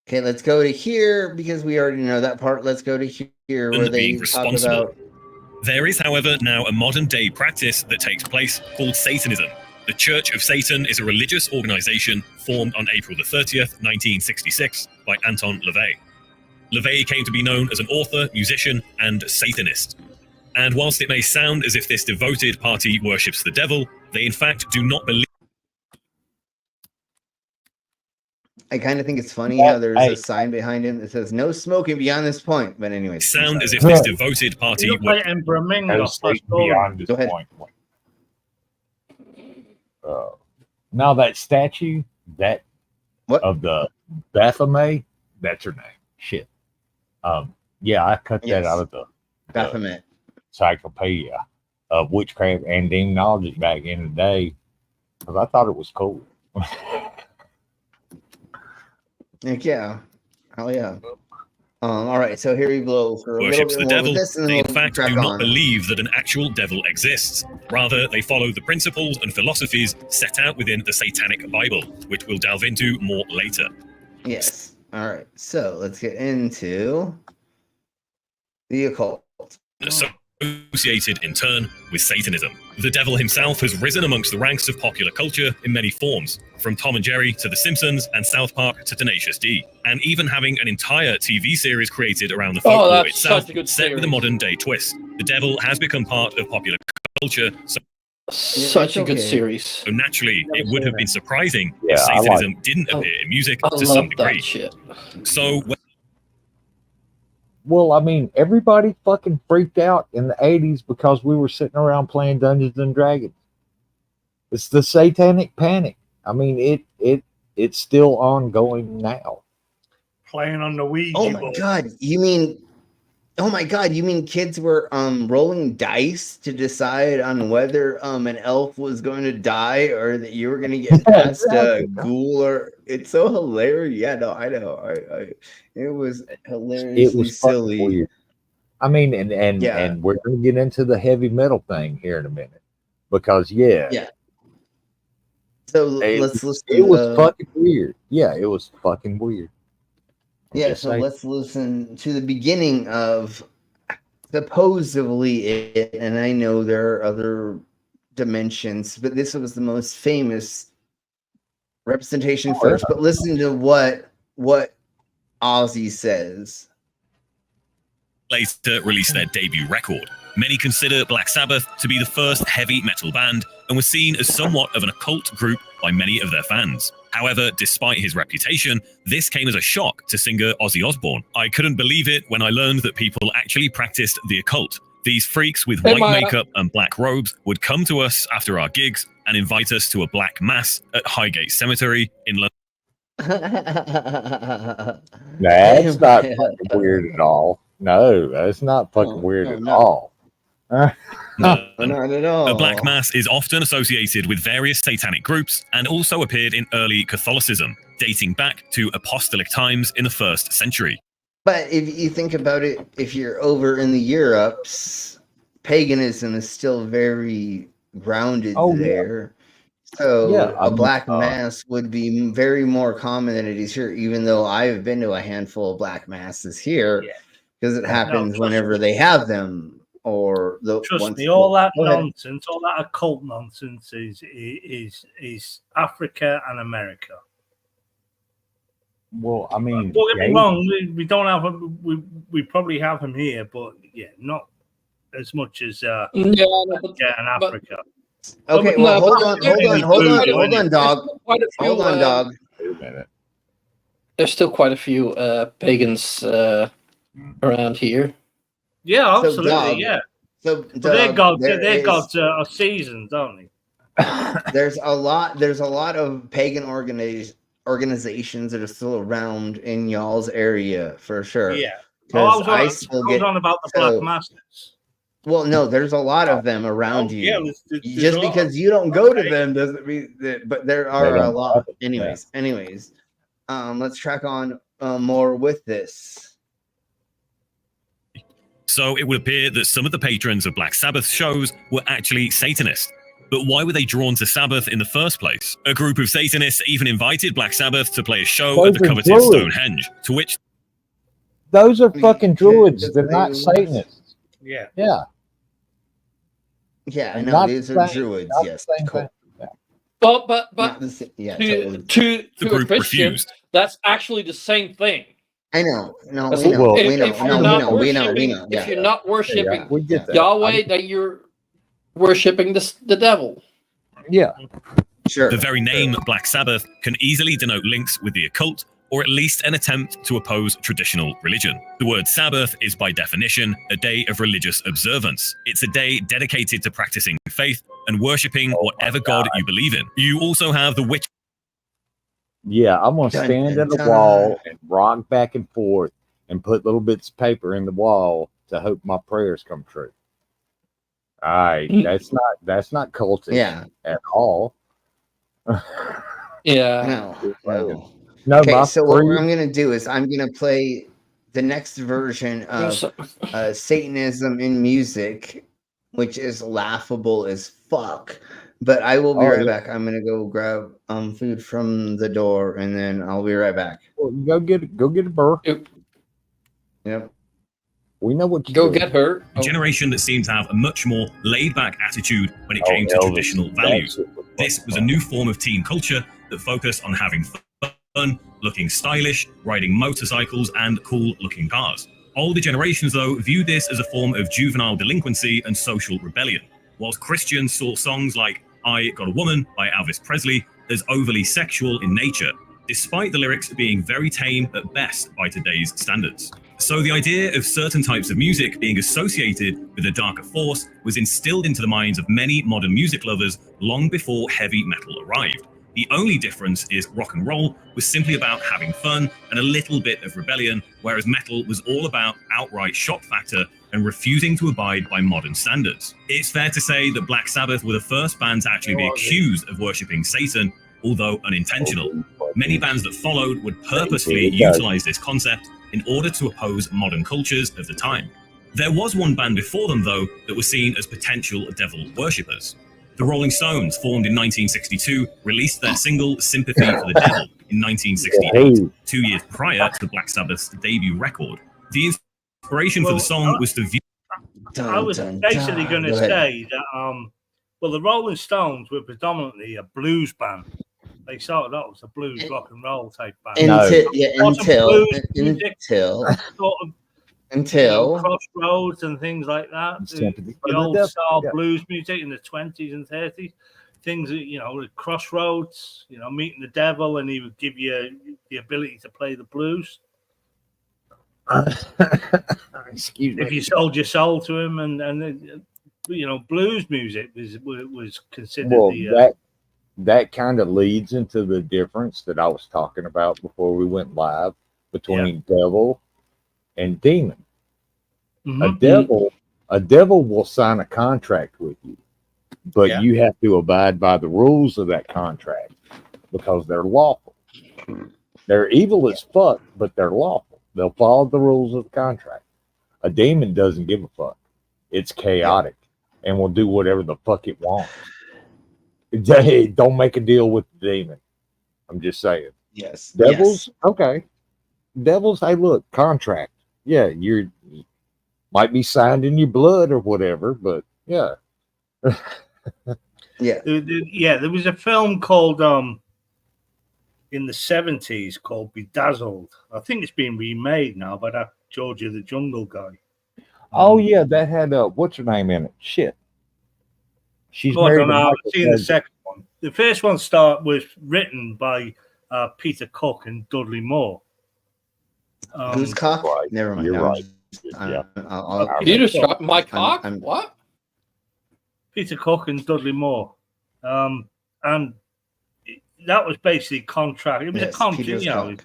Okay, let's go to here because we already know that part. Let's go to here where they talk about. There is, however, now a modern-day practice that takes place called Satanism. The Church of Satan is a religious organization formed on April the 30th, 1966, by Anton LaVey. LaVey came to be known as an author, musician, and Satanist. And whilst it may sound as if this devoted party worships the devil, they in fact do not believe. I kind of think it's funny how there's a sign behind him that says "No smoking beyond this point." But anyway, Sound as if this devoted party like Emperor Ming beyond this point. Now that statue, that of the Baphomet, that's her name. Shit. Yeah, I cut that out of the Baphomet encyclopedia of witchcraft and demonology back in the day because I thought it was cool. Heck yeah. Hell yeah. All right, so here we go for a worships little the bit more devil. with this, and then They in we'll fact crack do not on. believe that an actual devil exists. Rather, they follow the principles and philosophies set out within the Satanic Bible, which we'll delve into more later. Yes. All right, so let's get into the occult. Associated in turn with Satanism. The devil himself has risen amongst the ranks of popular culture in many forms, from Tom and Jerry to The Simpsons and South Park to Tenacious D, and even having an entire TV series created around the folklore itself, set with a modern day twist. The devil has become part of popular culture. Such a good series. So naturally, it would have been surprising Yeah, if I Satanism like- didn't appear in music I to love some that degree. shit. So Well, I mean, everybody fucking freaked out in the 80s because we were sitting around playing Dungeons and Dragons. It's the satanic panic. I mean, it's still ongoing now. Playing on the Ouija Oh my board. god, you mean kids were rolling dice to decide on whether an elf was going to die or that you were going to get past a ghoul? Or it's so hilarious. Yeah, no, I know. It was hilariously It was fucking silly. weird. I mean, and we're going to get into the heavy metal thing here in a minute because Yeah. So let's listen. It was fucking weird. Yeah, it was fucking weird. Yeah, Just so saying. let's listen to the beginning of supposedly it, and I know there are other dimensions, but this was the most famous representation first. But listen to what Ozzy says. later released their debut record. Many consider Black Sabbath to be the first heavy metal band and was seen as somewhat of an occult group by many of their fans. However, despite his reputation, this came as a shock to singer Ozzy Osbourne. I couldn't believe it when I learned that people actually practiced the occult. These freaks with white makeup and black robes would come to us after our gigs and invite us to a black mass at Highgate Cemetery in London. That's not fucking weird at all. No, that's not fucking weird at all. Not at all. A black mass is often associated with various satanic groups and also appeared in early Catholicism, dating back to apostolic times in the 1st century. But if you think about it, if you're over in the Europes, paganism is still very grounded there. So a black mass would be very more common than it is here, even though I've been to a handful of black masses here because it happens whenever they have them. Or the Trust me, all that nonsense, all that occult nonsense is Africa and America. Well, I mean, don't get me wrong, we don't have them. We probably have them here, but not as much as in Africa. Okay, well, hold on, dog. Hold on, dog. Wait a minute. There's still quite a few pagans around here. Yeah, absolutely. So their gods are seasoned, don't they? There's a lot of pagan organizations that are still around in y'all's area for sure. Yeah. I was on about the black masters. Well, no, there's a lot of them around you. Yeah, just because you don't go to them doesn't mean that. But there are a lot. Anyways. let's track on more with this. So it would appear that some of the patrons of Black Sabbath shows were actually Satanists. But why were they drawn to Sabbath in the first place? A group of Satanists even invited Black Sabbath to play a show at the coveted Stonehenge, to which... Those are fucking druids. They're not Satanists. Yeah. Yeah. Yeah, I And know. not These the are same- druids. not the Yes. same Cool. thing. But Not the sa- yeah, to totally. to a group Christian, refused. that's actually the same thing. I know. No, That's we know. well, We if, know. if No, you're we not know. We know. worshiping, We know. if Yeah. you're not worshiping we get that. Yahweh, then you're worshiping the devil. Yeah. Sure. The very name Black Sabbath can easily denote links with the occult, or at least an attempt to oppose traditional religion. The word Sabbath is by definition a day of religious observance. It's a day dedicated to practicing faith and worshipping whatever God you believe in. You also have the witch. Yeah, I'm gonna Dun, stand dun, at the dun. wall and rock back and forth and put little bits of paper in the wall to hope my prayers come true. All right, that's not cultish Yeah. at all. Yeah. No. No, Okay, my so what free- I'm gonna do is I'm gonna play the next version of Satanism in music, which is laughable as fuck. But I will be Oh, right yeah. back. I'm gonna go grab food from the door, and then I'll be right back. Well, go get a burr. Yep. We know what you Go do. get her. A generation that seemed to have a much more laid-back attitude when it Oh, came to Elvis, traditional that values. shit was This was a new form of teen culture that focused on having fun, looking stylish, riding motorcycles, and cool-looking cars. Older generations, though, viewed this as a form of juvenile delinquency and social rebellion, whilst Christians saw songs like I Got a Woman by Elvis Presley as overly sexual in nature, despite the lyrics being very tame at best by today's standards. So the idea of certain types of music being associated with a darker force was instilled into the minds of many modern music lovers long before heavy metal arrived. The only difference is rock and roll was simply about having fun and a little bit of rebellion, whereas metal was all about outright shock factor and refusing to abide by modern standards. It's fair to say that Black Sabbath were the first band to actually be accused of worshipping Satan, although unintentional. Many bands that followed would purposefully utilize this concept in order to oppose modern cultures of the time. There was one band before them, though, that was seen as potential devil worshippers. The Rolling Stones, formed in 1962, released their single Sympathy for the Devil in 1968, 2 years prior to Black Sabbath's debut record. The inspiration for the song was the view... I was basically going to say that, well, the Rolling Stones were predominantly a blues band. They started out as a blues rock and roll type band. Until Crossroads and things like that. The old style blues music in the 20s and 30s. Things that, the Crossroads, meeting the devil, and he would give you the ability to play the blues. Excuse me. If you sold your soul to him, and blues music was considered that kind of leads into the difference that I was talking about before we went live between devil and demon. Mm-hmm. A devil will sign a contract with you, but you have to abide by the rules of that contract because they're lawful. They're evil as fuck, but they're lawful. They'll follow the rules of the contract. A demon doesn't give a fuck. It's chaotic and will do whatever the fuck it wants. Hey, don't make a deal with the demon. I'm just saying. Yes. Devils, okay. Devils, hey, look, contract. Yeah, you're might be signed in your blood or whatever, but yeah. There was a film called in the 70s called Bedazzled. I think it's been remade now by that Georgia the Jungle guy. Oh yeah, that had what's her name in it? Shit. She's married. I haven't seen the second one. The first one was written by Peter Cook and Dudley Moore. Who's Cock? Right. Never mind. You're right. Peter Cock? My cock? What? Peter Cook and Dudley Moore. And that was basically contract. It was a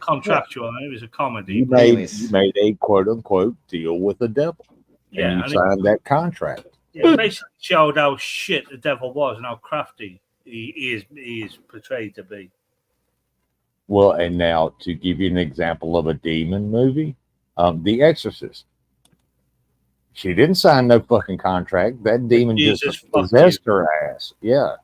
contractual. It was a comedy. You made a quote unquote deal with the devil. Yeah, and you signed that contract. It basically showed how shit the devil was and how crafty he is portrayed to be. Well, and now to give you an example of a demon movie, The Exorcist. She didn't sign no fucking contract. That demon just possessed her ass. Yeah.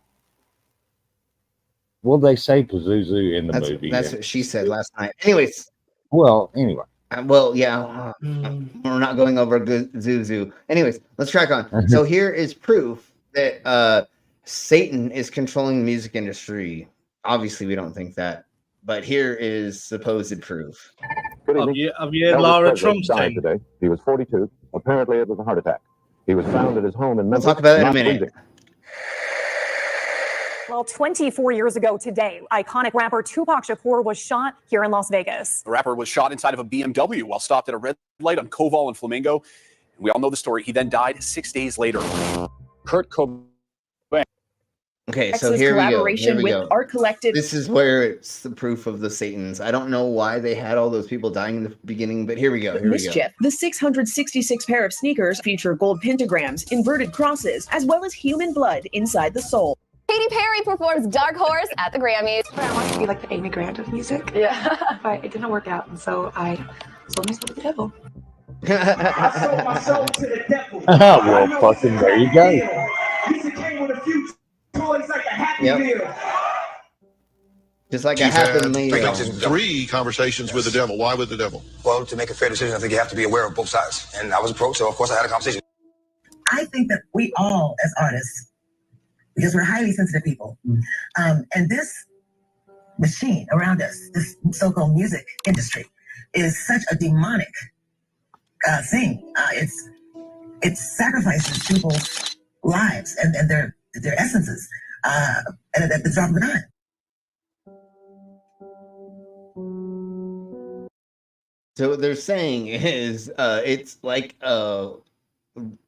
Well, they say Pazuzu in the movie. That's what she said last night. Anyways. Well, anyway. Well, yeah. We're not going over Zuzu. Anyways, let's track on. So here is proof that Satan is controlling the music industry. Obviously, we don't think that. But here is supposed proof. Have you heard Laura Trump's died thing? today. He was 42. Apparently, it was a heart attack. He was found at his home in Memphis. We'll talk about it in a not minute. breathing. Well, 24 years ago today, iconic rapper Tupac Shakur was shot here in Las Vegas. The rapper was shot inside of a BMW while stopped at a red light on Koval and Flamingo. We all know the story. He then died 6 days later. Kurt Cobain. Okay, so here we go. Here we with go. Art Collective. This is where it's the proof of the Satans. I don't know why they had all those people dying in the beginning, but here we go. Here we go. Mischief. The 666 pair of sneakers feature gold pentagrams, inverted crosses, as well as human blood inside the sole. Katy Perry performs Dark Horse at the Grammys. I wanted to be like the Amy Grant of music. Yeah. But it didn't work out, and so I sold myself to the devil. I sold myself to the devil. Well, fucking there you go. Music came with a few toys like a Happy Yep. Meal. Just like You've a happy had meal. 3 conversations with the devil. Why with the devil? Well, to make a fair decision, I think you have to be aware of both sides. And I was approached, so of course I had a conversation. I think that we all, as artists, because we're highly sensitive people, and this machine around us, this so-called music industry, is such a demonic thing. It sacrifices people's lives and their essences at the drop of a dime. So what they're saying is it's like a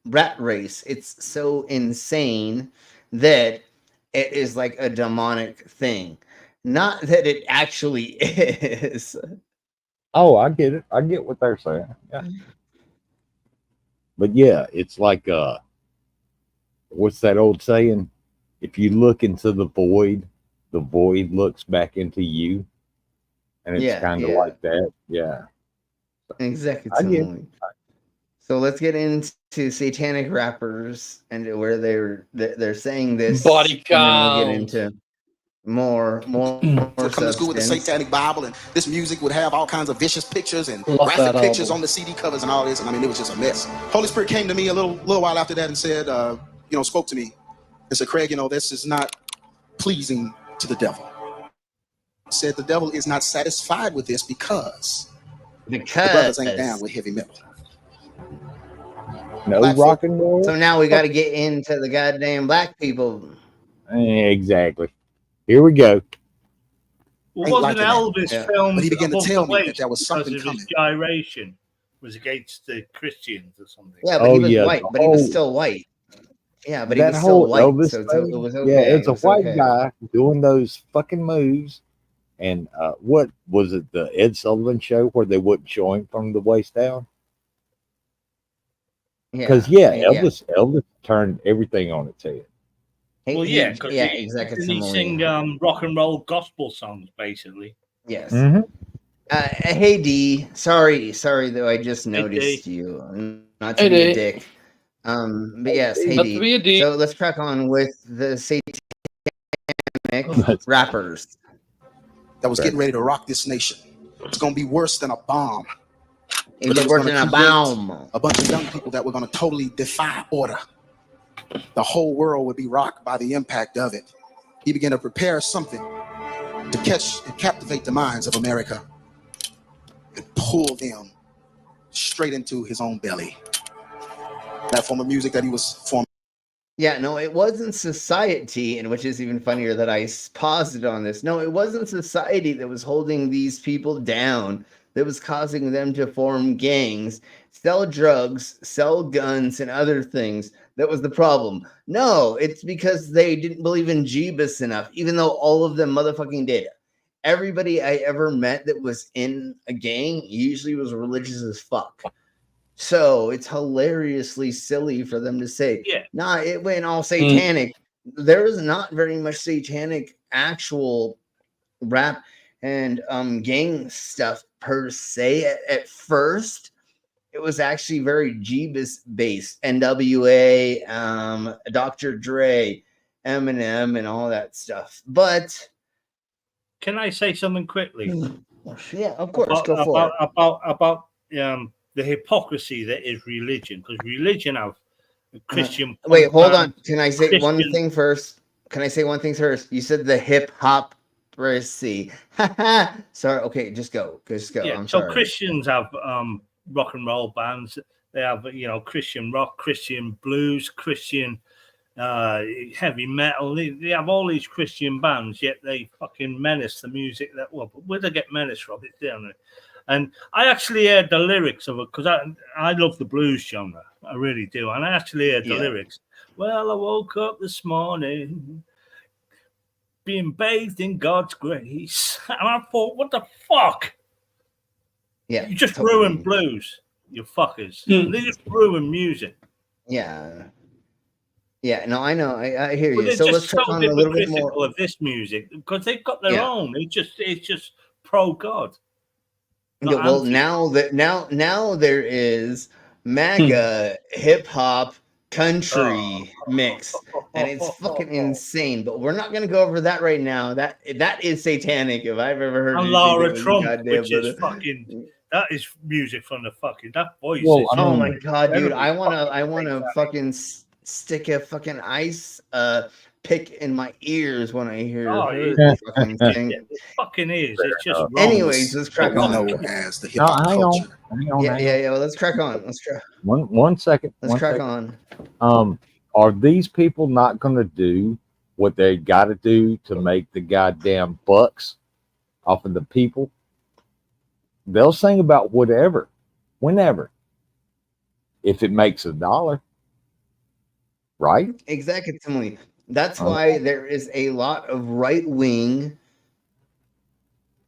rat race. It's so insane that it is like a demonic thing. Not that it actually is. Oh, I get it. I get what they're saying. Yeah. But yeah, it's like what's that old saying? If you look into the void looks back into you. And it's kind of like that. Yeah. Exactly. I get it. So let's get into satanic rappers and where they're saying this. Body and then we'll count. get into more To come to school with the substance. Satanic Bible, and this music would have all kinds of vicious pictures and Love graphic that pictures album. on the CD covers and all this. And I mean, it was just a mess. Holy Spirit came to me a little while after that and said, spoke to me and said, Craig, this is not pleasing to the devil. Said the devil is not satisfied with this because the brothers ain't down with heavy metal. No Black rock and roll. So now we got to get into the goddamn black people. Exactly. Here we go. Well, wasn't Elvis filmed But he began to above tell the me that waist there was because something of coming. his gyration was against the Christians or something? Yeah, but he was white, but he was still white. Yeah, but he That was whole still white, Elvis so thing, it was okay. yeah, it's It a was white okay. guy doing those fucking moves. And what was it, the Ed Sullivan show where they wouldn't show him from the waist down? Because Elvis turned everything on its head. Well, yeah, because exactly. he sing rock and roll gospel songs, basically. Yes. Mm-hmm. Hey D, sorry though. I just noticed you. Not to Hey, be a D. dick. But yes, hey Not to be a D. D. So let's crack on with the satanic rappers. That was getting ready to rock this nation. It's going to be worse than a bomb. It But was was worse gonna than a create bomb. A bunch of young people that were going to totally defy order. The whole world would be rocked by the impact of it. He began to prepare something to catch and captivate the minds of America and pull them straight into his own belly. That form of music that he was forming. Yeah, no, it wasn't society, and which is even funnier that I paused it on this. No, it wasn't society that was holding these people down, that was causing them to form gangs, sell drugs, sell guns, and other things. That was the problem. No, it's because they didn't believe in Jeebus enough, even though all of them motherfucking did. Everybody I ever met that was in a gang usually was religious as fuck. So it's hilariously silly for them to say, nah, it went all satanic. There is not very much satanic actual rap. and gang stuff per se. At first, it was actually very Jeebus based. NWA, Dr. Dre, Eminem, and all that stuff. But can I say something quickly? Yeah, of course. Go for it. About the hypocrisy that is religion, because religion have Christian. Wait, hold on. Can I say one thing first? Can I say one thing first? You said the hip hop Sorry. Okay, just go. Just go. Yeah, I'm so sorry. Christians have rock and roll bands. They have Christian rock, Christian blues, Christian heavy metal. They have all these Christian bands, yet they fucking menace the music. But where they get menaced from? It's down there. And I actually heard the lyrics of it because I love the blues genre. I really do. And I actually heard the lyrics. Well, I woke up this morning being bathed in God's grace. And I thought, what the fuck? Yeah. You just ruined blues, you fuckers. They just ruined music. Yeah. Yeah, no, I know. I hear Well, you. So let's talk on a little bit more of this music because they've got their own. It's just pro God. Yeah, well, now there is MAGA hip hop country mix, and it's fucking insane. But we're not gonna go over that right now. That is satanic if I've ever heard. And Laura Trump, which is fucking. That is music from the fucking that voice. Well, oh my god, dude! I wanna fucking stick a fucking ice pick in my ears when I hear her fucking thing. It fucking is. It's just wrong. Anyways, let's crack on. As the hip hop culture. Yeah. Well, let's crack on. Let's try. One second. Let's crack on. Are these people not going to do what they got to do to make the goddamn bucks off of the people? They'll sing about whatever, whenever, if it makes $1, right? Exactly. That's why there is a lot of right-wing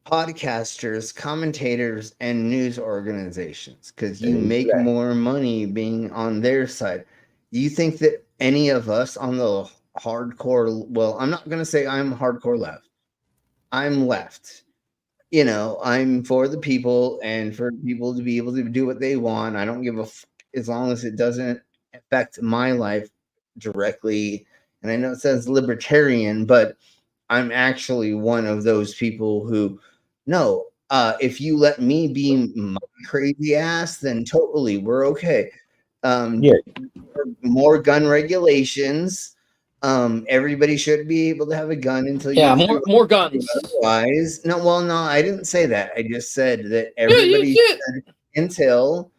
podcasters, commentators, and news organizations because you make more money being on their side. Do you think that any of us on the hardcore, well, I'm not going to say I'm hardcore left. I'm left. I'm for the people and for people to be able to do what they want. I don't give a fuck as long as it doesn't affect my life directly. And I know it says libertarian, but I'm actually one of those people who, no, if you let me be my crazy ass, then totally, we're okay. More gun regulations. Everybody should be able to have a gun until more guns. Otherwise, no, I didn't say that. I just said that everybody should until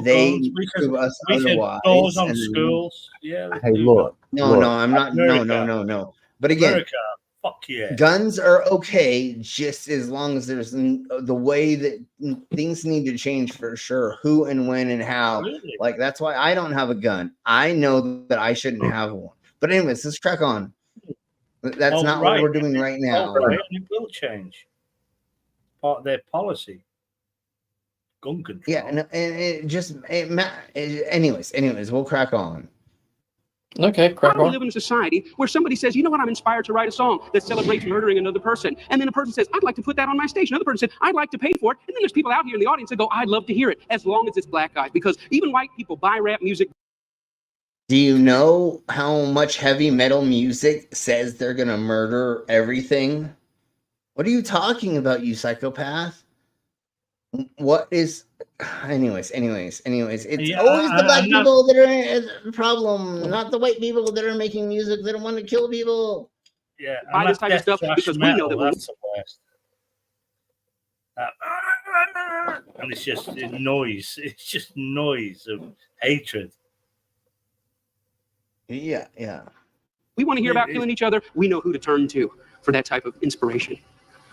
they prove us otherwise. Schools on schools. Yeah. Hey, look. No, I'm not. America. No. But again, America, fuck yeah. Guns are okay, just as long as there's the way that things need to change for sure. Who and when and how. Really? Like that's why I don't have a gun. I know that I shouldn't have one. But anyways, let's crack on. That's not what we're doing right now. It will change. Part of their policy. Gun control. Yeah, and anyways, we'll crack on. Okay, crack on. We live in a society where somebody says, you know what, I'm inspired to write a song that celebrates murdering another person. And then a person says, I'd like to put that on my stage. Another person said, I'd like to pay for it. And then there's people out here in the audience that go, I'd love to hear it, as long as it's black guys. Because even white people buy rap music. Do you know how much heavy metal music says they're going to murder everything? What are you talking about, you psychopath? What is... Anyways. It's always the black people that are the problem, not the white people that are making music that don't want to kill people. Yeah, buy this type of stuff because we know that that's the worst. And it's just noise. It's just noise of hatred. Yeah. We want to hear about killing each other. We know who to turn to for that type of inspiration.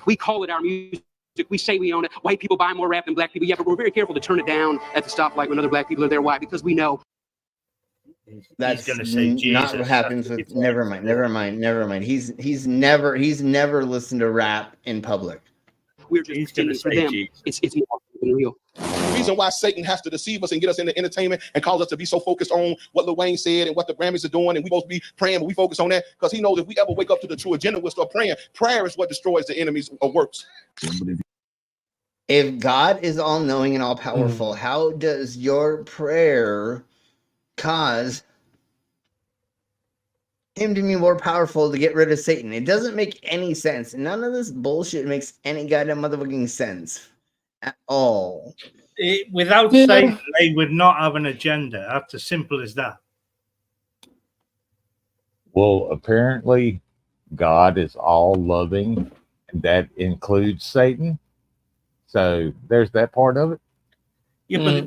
We call it our music. We say we own it. White people buy more rap than black people. Yeah, but we're very careful to turn it down at the stoplight when other black people are there. Why? Because we know. That's going to say Jesus. Not what happens with. Never mind. He's never listened to rap in public. We're just pretending for them. It's more been real. The reason why Satan has to deceive us and get us into entertainment and cause us to be so focused on what Lil Wayne said and what the Grammys are doing, and we supposed to be praying, but we focus on that because he knows if we ever wake up to the true agenda, we'll start praying. Prayer is what destroys the enemy's works. If God is all knowing and all powerful, how does your prayer cause him to be more powerful to get rid of Satan? It doesn't make any sense. None of this bullshit makes any goddamn motherfucking sense at all. Without Satan, they would not have an agenda. That's as simple as that. Well, apparently, God is all loving, and that includes Satan. So there's that part of it. Yeah,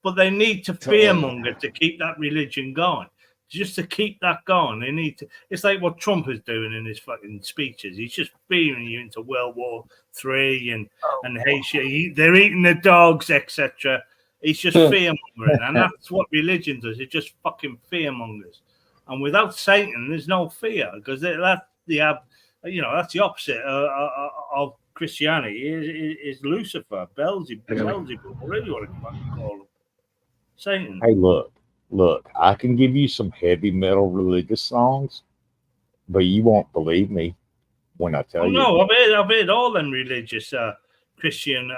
but they need to fearmonger to keep that religion going. Just to keep that going, they need to. It's like what Trump is doing in his fucking speeches. He's just fearing you into World War III and hey, they're eating the dogs, etc. He's just fearmongering, and that's what religion does. It just fucking fearmongers. And without Satan, there's no fear because that's the opposite of Christianity. Is Lucifer, Beelzebub, whatever you want to call him. Satan. Hey, look, I can give you some heavy metal religious songs, but you won't believe me when I tell you. No, I've heard all them religious Christian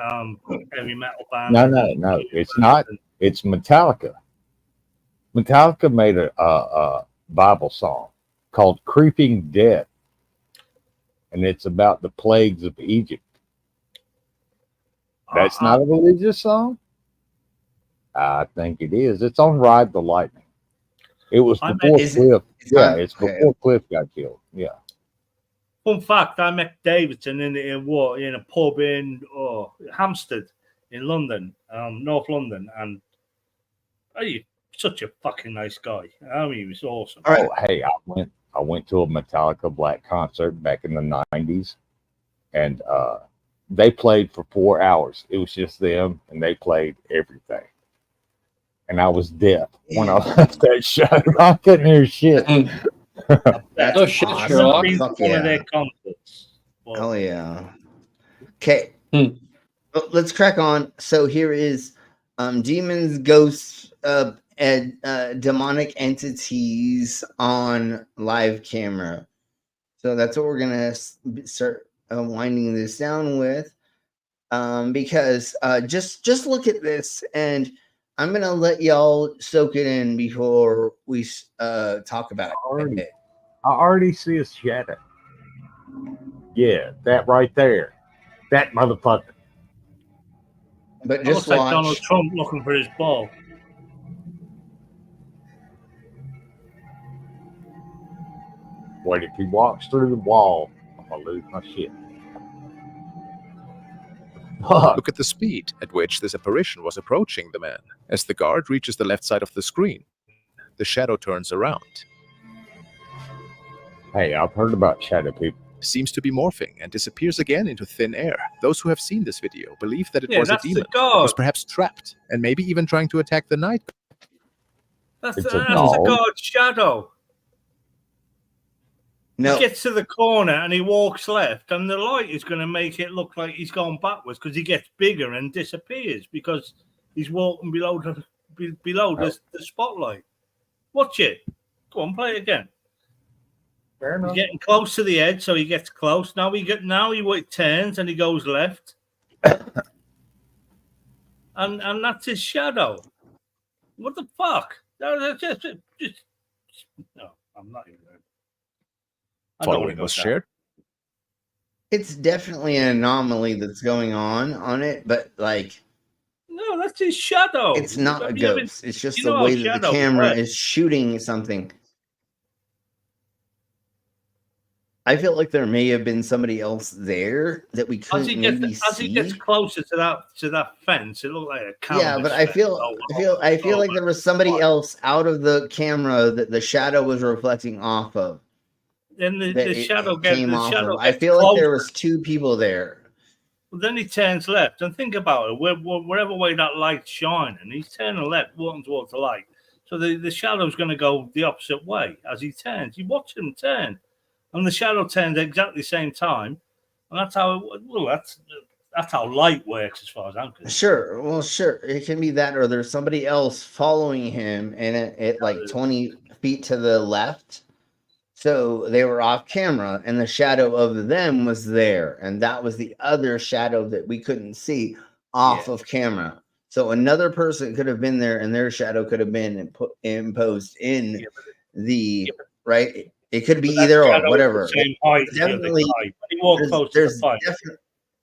heavy metal bands. No, it's not. It's Metallica. Metallica made a Bible song called Creeping Death, and it's about the plagues of Egypt. That's not a religious song? I think it is. It's on Ride the Lightning. It was before Cliff. It's before Cliff got killed. Yeah. Fun fact: I met Davidson in a pub in Hampstead in London, North London, and he's such a fucking nice guy. I mean, he was awesome. Oh, hey, I went to a Metallica Black concert back in the 90s, and they played for 4 hours. It was just them, and they played everything. And I was deaf when I left that show. I couldn't hear shit. That's shit, awesome. Sherlock. Fuck One yeah. of their concerts. Oh yeah. Okay. Let's crack on. So here is demons, ghosts, and demonic entities on live camera. So that's what we're gonna start winding this down with. Because just look at this, and I'm gonna let y'all soak it in before we talk about it. I already see a shadow. Yeah, that right there. That motherfucker. But It just looks like watch. Donald Trump looking for his ball. Wait, if he walks through the wall, I'm gonna lose my shit. Look at the speed at which this apparition was approaching the man. As the guard reaches the left side of the screen, the shadow turns around. Hey, I've heard about shadow people. Seems to be morphing and disappears again into thin air. Those who have seen this video believe that it Yeah, was a that's the demon. It god. was perhaps trapped and maybe even trying to attack the night. That's It's a a dog. god's shadow. No. He gets to the corner and he walks left, and the light is going to make it look like he's gone backwards because he gets bigger and disappears because he's walking below the spotlight. Watch it. Go on, play it again. Fair enough. He's getting close to the edge, so he gets close. Now he turns and he goes left, and that's his shadow. What the fuck? That's just no. I'm not even. I don't wanna Following go was down. shared. It's definitely an anomaly that's going on it, but like No, that's his shadow. it's not a Have you ever- ghost. It's just you the know way how that the shadows camera work. is shooting something. I feel like there may have been somebody else there that we As couldn't he maybe gets as he see. gets closer to that fence, it looked like a canvas. Yeah, but I feel like there was somebody else out of the camera that the shadow was reflecting off of. Then that the it shadow gets came the off shadow of. I gets feel like there closer. was two people there. Well, then he turns left, and think about it. Wherever way that light's shining, he's turning left, walking towards the light. So the shadow's going to go the opposite way as he turns. You watch him turn, and the shadow turns exactly the same time, and that's how. That's That's how light works, as far as I'm concerned. Sure. Well, sure. It can be that, or there's somebody else following him, and it like 20 feet to the left. So they were off camera, and the shadow of them was there, and that was the other shadow that we couldn't see off of camera. So another person could have been there, and their shadow could have been imposed in the right. It could be either or, whatever. Same height. Definitely,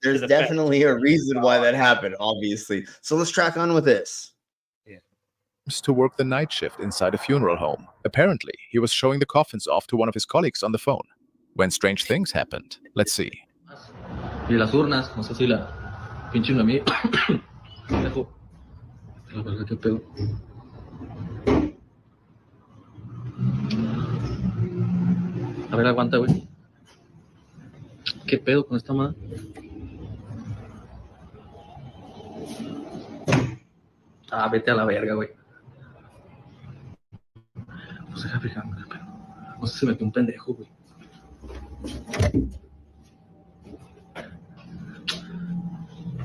there's definitely a reason why that happened. Obviously, so let's track on with this. To work the night shift inside a funeral home. Apparently, he was showing the coffins off to one of his colleagues on the phone when strange things happened. Let's see. Y las urnas, no sé si la pinche una mía. Dejo. La verdad, qué pedo. A ver, aguanta, güey. ¿Qué pedo con esta madre? Ah, vete a la verga, güey. No sé, fijarme, qué pedo. No sé si me metió un pendejo, güey.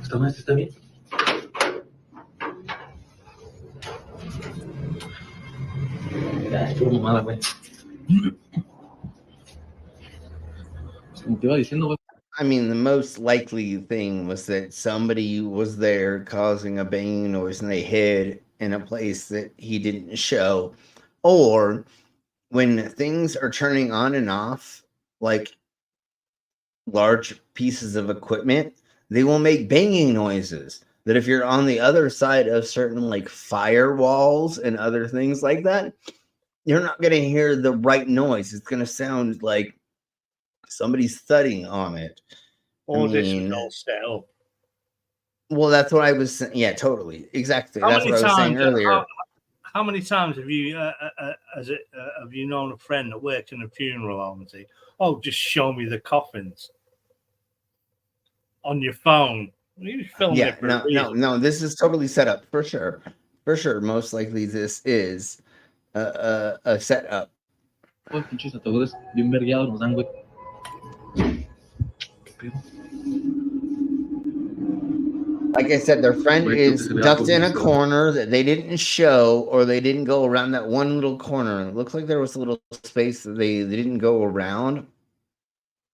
¿Esta madre está bien? Ya, es pura mamada, güey. Como te iba diciendo, güey. I mean, the most likely thing was that somebody was there causing a banging noise and they hid in a place that he didn't show. Or when things are turning on and off, like large pieces of equipment, they will make banging noises that if you're on the other side of certain like firewalls and other things like that, you're not going to hear the right noise. It's going to sound like somebody's thudding on it. All this is all set up. Well, that's what I was saying. Yeah, totally. Exactly. That's what I was saying earlier. How many times have you have you known a friend that worked in a funeral home and say, "Oh, just show me the coffins on your phone"? You film it. No. This is totally set up for sure. For sure, most likely this is a setup. Oh, pinches ataúdes bien vergueados nos dan, güey. Like I said, their friend is ducked in a corner that they didn't show, or they didn't go around that one little corner. It looks like there was a little space that they didn't go around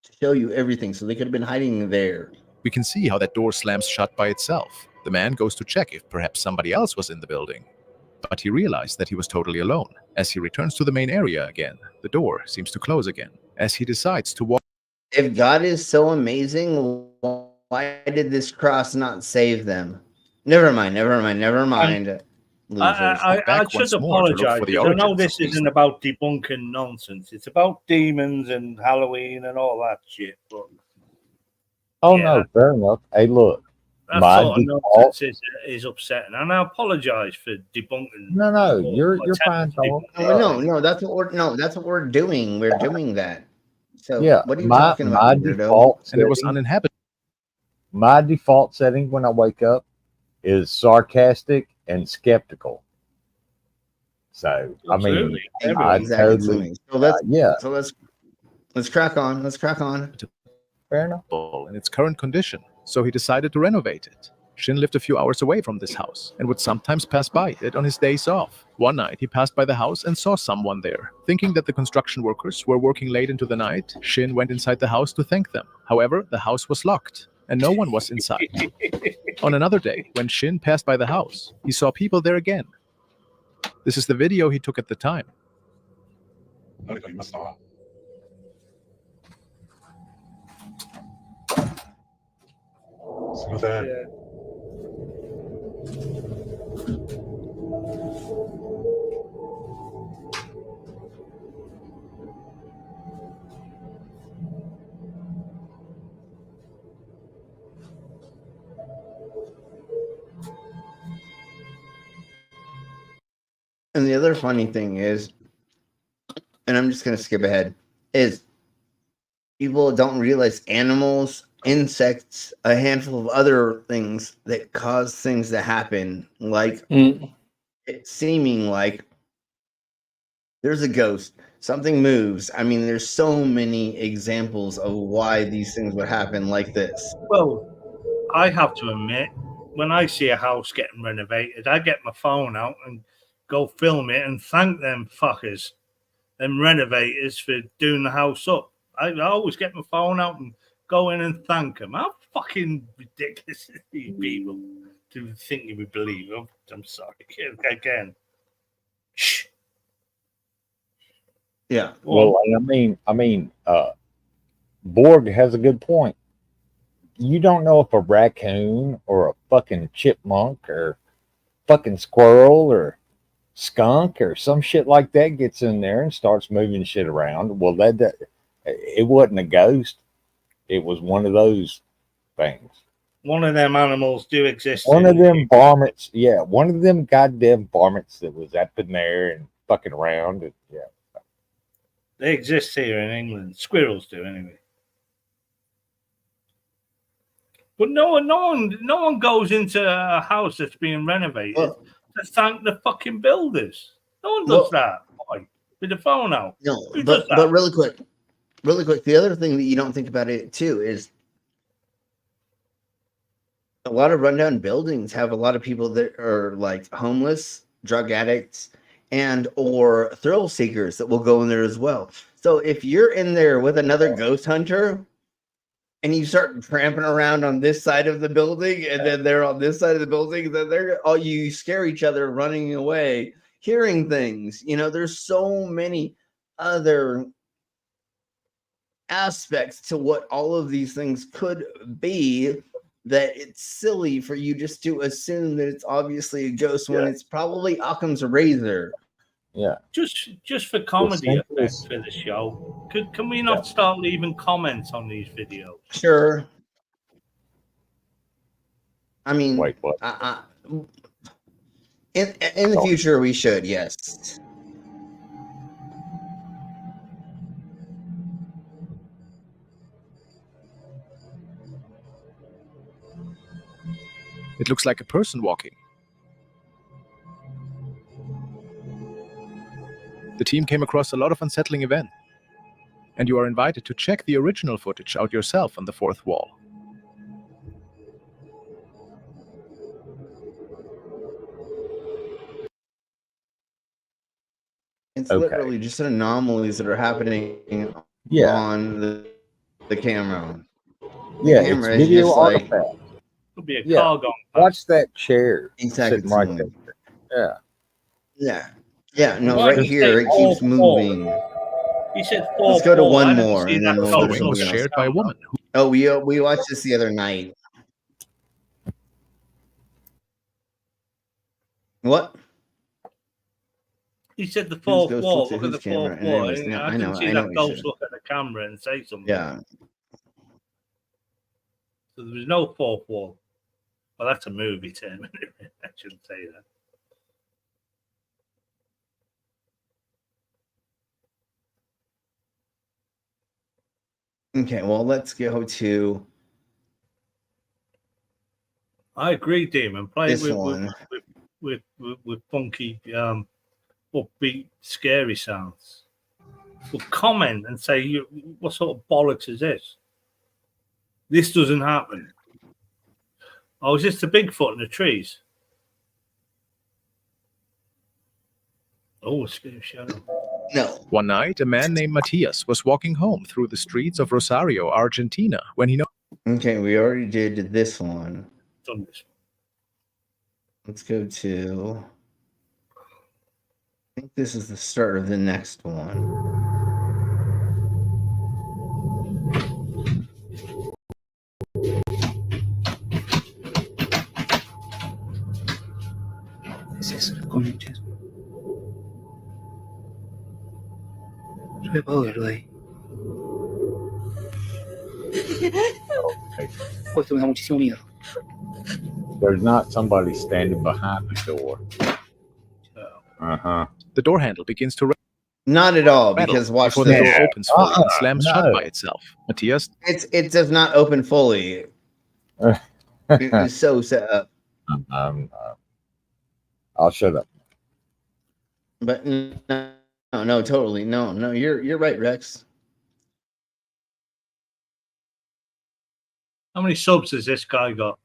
to show you everything. So they could have been hiding there. We can see how that door slams shut by itself. The man goes to check if perhaps somebody else was in the building. But he realized that he was totally alone. As he returns to the main area again, the door seems to close again. As he decides to walk. If God is so amazing, why did this cross not save them? Never mind. I should apologize. I know this isn't about debunking nonsense. It's about demons and Halloween and all that shit. But no, fair enough. Hey, look. That sort of nonsense is upsetting, and I apologize for debunking. No, you're fine, Tom. No, that's what we're doing. We're doing that. So yeah, what are you talking about? My default and it was uninhabited. My default setting when I wake up is sarcastic and skeptical. So absolutely. I mean, totally. So let's crack on. Fair enough. In its current condition, so he decided to renovate it. Shin lived a few hours away from this house and would sometimes pass by it on his days off. One night, he passed by the house and saw someone there. Thinking that the construction workers were working late into the night, Shin went inside the house to thank them. However, the house was locked and no one was inside. On another day, when Shin passed by the house, he saw people there again. This is the video he took at the time. And the other funny thing is, and I'm just going to skip ahead, is people don't realize animals, insects, a handful of other things that cause things to happen, like it seeming like there's a ghost, something moves. I mean, there's so many examples of why these things would happen like this. Well, I have to admit, when I see a house getting renovated, I get my phone out and go film it and thank them fuckers, them renovators, for doing the house up. I always get my phone out and go in and thank them. How fucking ridiculous are these people to think you would believe them? I'm sorry. Again. Shh. Yeah. Well, I mean, Borg has a good point. You don't know if a raccoon or a fucking chipmunk or fucking squirrel or skunk or some shit like that gets in there and starts moving shit around. Well, that it wasn't a ghost. It was one of those things. One of them animals do exist. One of them varmints. Yeah, one of them goddamn varmints that was up in there and fucking around. And, yeah. They exist here in England. Squirrels do, anyway. But no one goes into a house that's being renovated to thank the fucking builders. No one does that. Why? With the phone out. No, Who does that? but really quick. The other thing that you don't think about it too is a lot of rundown buildings have a lot of people that are like homeless, drug addicts, and or thrill seekers that will go in there as well. So if you're in there with another ghost hunter and you start tramping around on this side of the building and then they're on this side of the building, then you scare each other running away, hearing things. You know, there's so many other aspects to what all of these things could be that it's silly for you just to assume that it's obviously a ghost when it's probably Occam's razor. Yeah. Just for comedy effects for the show, can we not start leaving comments on these videos? Sure. I mean, wait, what? In the future, we should, yes. It looks like a person walking. The team came across a lot of unsettling events, and you are invited to check the original footage out yourself on the fourth wall. It's literally just anomalies that are happening on the camera. Yeah, the camera it's is video just like artifact. Could be a car going. Watch that chair Exactly. sitting right there. Yeah. No, Well, right he here said it keeps four. moving. He said Let's go to four. one I didn't more, see and that then we'll going do so something else. Shared by a woman. Oh, we watched this the other night. What? He said the Whose fourth ghost wall. looks at Look at the whose camera? fourth And wall. anyways, no, I I know didn't see what that you ghost said. look at the camera and say something. Yeah. So there was no fourth wall. Well, that's a movie term. I shouldn't say that. Okay, well, let's go to I agree, Demon. Play this with one. with funky, upbeat, scary sounds. Well, comment and say, what sort of bollocks is this? This doesn't happen. Oh, is this the Bigfoot in the trees? Oh, a scary shadow. No. One night, a man named Matthias was walking home through the streets of Rosario, Argentina, when he Okay, we already did this one. Done this. Let's go to. I think this is the start of the next one. Es eso, conches. Yo me puedo verlo de ahí. Pues esto me da muchísimo miedo. There's not somebody standing behind the door. the door handle begins to Not at all, rattle because watch before this. the door opens fully and slams shut by itself. Matthias, It does not open fully. It's so set up. I'll shut up. But no, totally. No, you're right, Rex. How many subs has this guy got?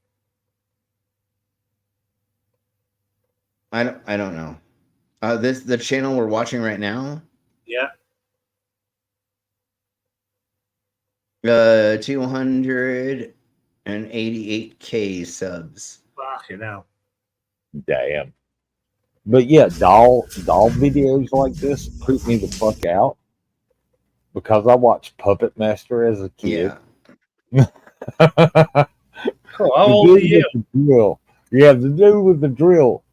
I don't know. The channel we're watching right now. Yeah. 288K subs. Fucking hell. Damn. But yeah, doll videos like this creep me the fuck out because I watched Puppet Master as a kid. Yeah. Cool. How old are you? The drill. Yeah, the dude with the drill.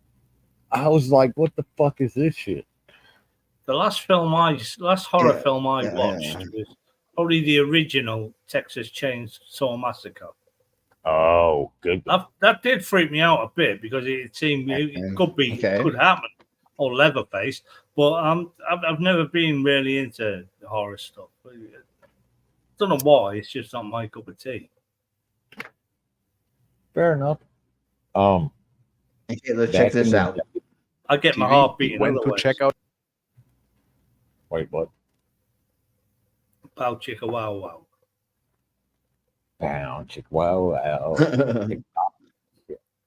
I was like, what the fuck is this shit? The last horror film I watched was probably the original Texas Chainsaw Massacre. Oh, good. That did freak me out a bit because it seemed it could happen, or Leatherface. But I've never been really into horror stuff. Don't know why. It's just not my cup of tea. Fair enough. Okay, let's check this out. I get my heart beating. Went to check out. Wait, what? Pow chicka wow wow. Pow chicka wow wow.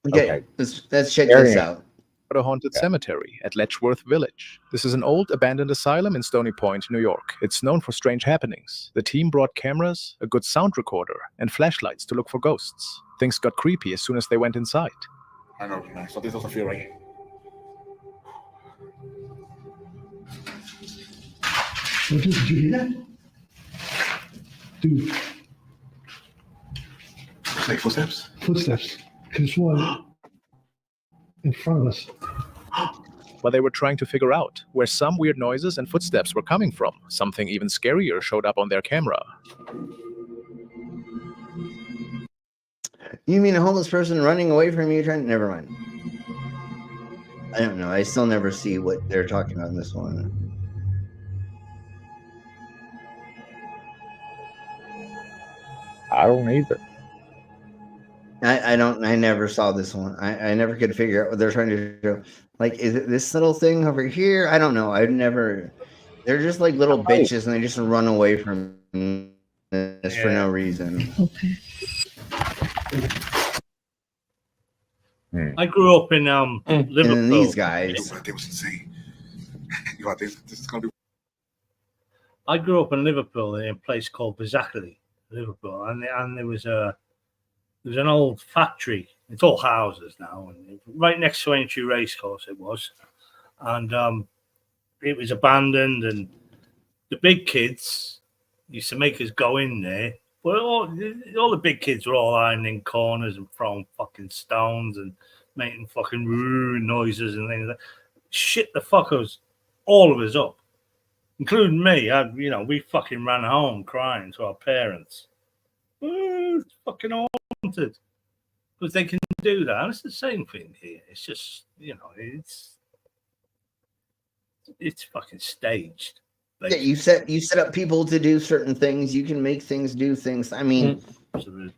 Okay, let's check this out. A haunted cemetery at Letchworth Village. This is an old abandoned asylum in Stony Point, New York. It's known for strange happenings. The team brought cameras, a good sound recorder, and flashlights to look for ghosts. Things got creepy as soon as they went inside. I know, so this doesn't feel right. Did you hear that? Dude. Like footsteps? Footsteps. There's one in front of us. But they were trying to figure out where some weird noises and footsteps were coming from. Something even scarier showed up on their camera. You mean a homeless person running away from you? Never mind. I don't know. I still never see what they're talking about in this one. I don't either. I never saw this one. I never could figure out what they're trying to do. Like, is it this little thing over here? I don't know. They're just like little bitches and they just run away from this for no reason. Okay. I grew up in Liverpool. And these guys. They was insane. You know, this is gonna be. I grew up in Liverpool in a place called Bizzackley, Liverpool, and there was an old factory. It's all houses now, and right next to Aintree Racecourse it was, and it was abandoned. And the big kids used to make us go in there, but all the big kids were all ironing corners and throwing fucking stones and making fucking noises and things like that. Shit the fuckers, all of us up, including me. We fucking ran home crying to our parents. Oh, it's fucking haunted. Because they can do that. And it's the same thing here. It's just, it's fucking staged. Yeah, you set up people to do certain things. You can make things do things. I mean, absolutely.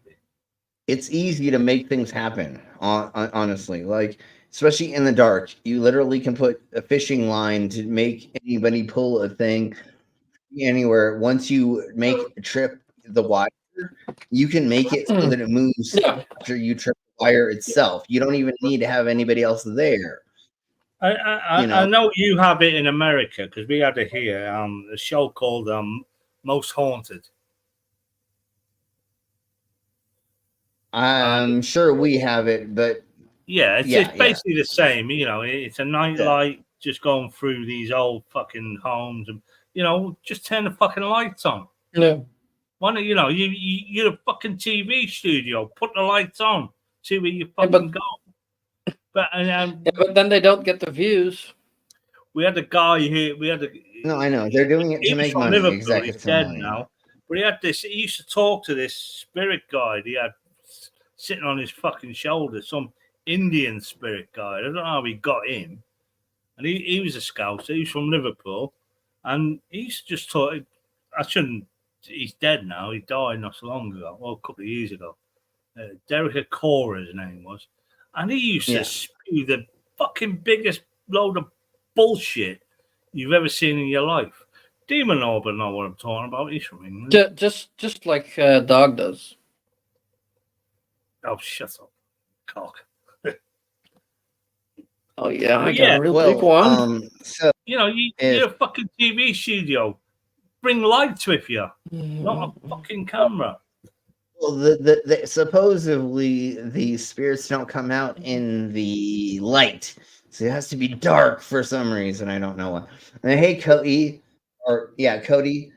It's easy to make things happen, honestly. Like, especially in the dark, you literally can put a fishing line to make anybody pull a thing anywhere. Once you make a trip the wire, you can make it so that it moves after you trip the wire itself. You don't even need to have anybody else there. I know you have it in America because we had it here. A show called Most Haunted. I'm sure we have it, but it's basically the same. It's a nightlight just going through these old fucking homes, and just turn the fucking lights on. Yeah. Why don't you're a fucking TV studio? Put the lights on. See where you fucking go. But then they don't get the views. We had a guy here. No, I know they're doing it to make money. Exactly. He's dead now. But he had this. He used to talk to this spirit guide. He had sitting on his fucking shoulder, some Indian spirit guide. I don't know how he got him. And he was a scout. He was from Liverpool, and he used to just talk. He's dead now. He died not so long ago. Well, a couple of years ago. Derek Cora, his name was. And he used to spew the fucking biggest load of bullshit you've ever seen in your life. Demon Orban know what I'm talking about. He's from England. Just like Dog does. Oh, shut up, cock. Oh yeah, I But got a real big one. So you know, you're a fucking TV studio. Bring lights with you, not a fucking camera. Well, supposedly the spirits don't come out in the light, so it has to be dark for some reason. I don't know why. And hey, Cody, Cody.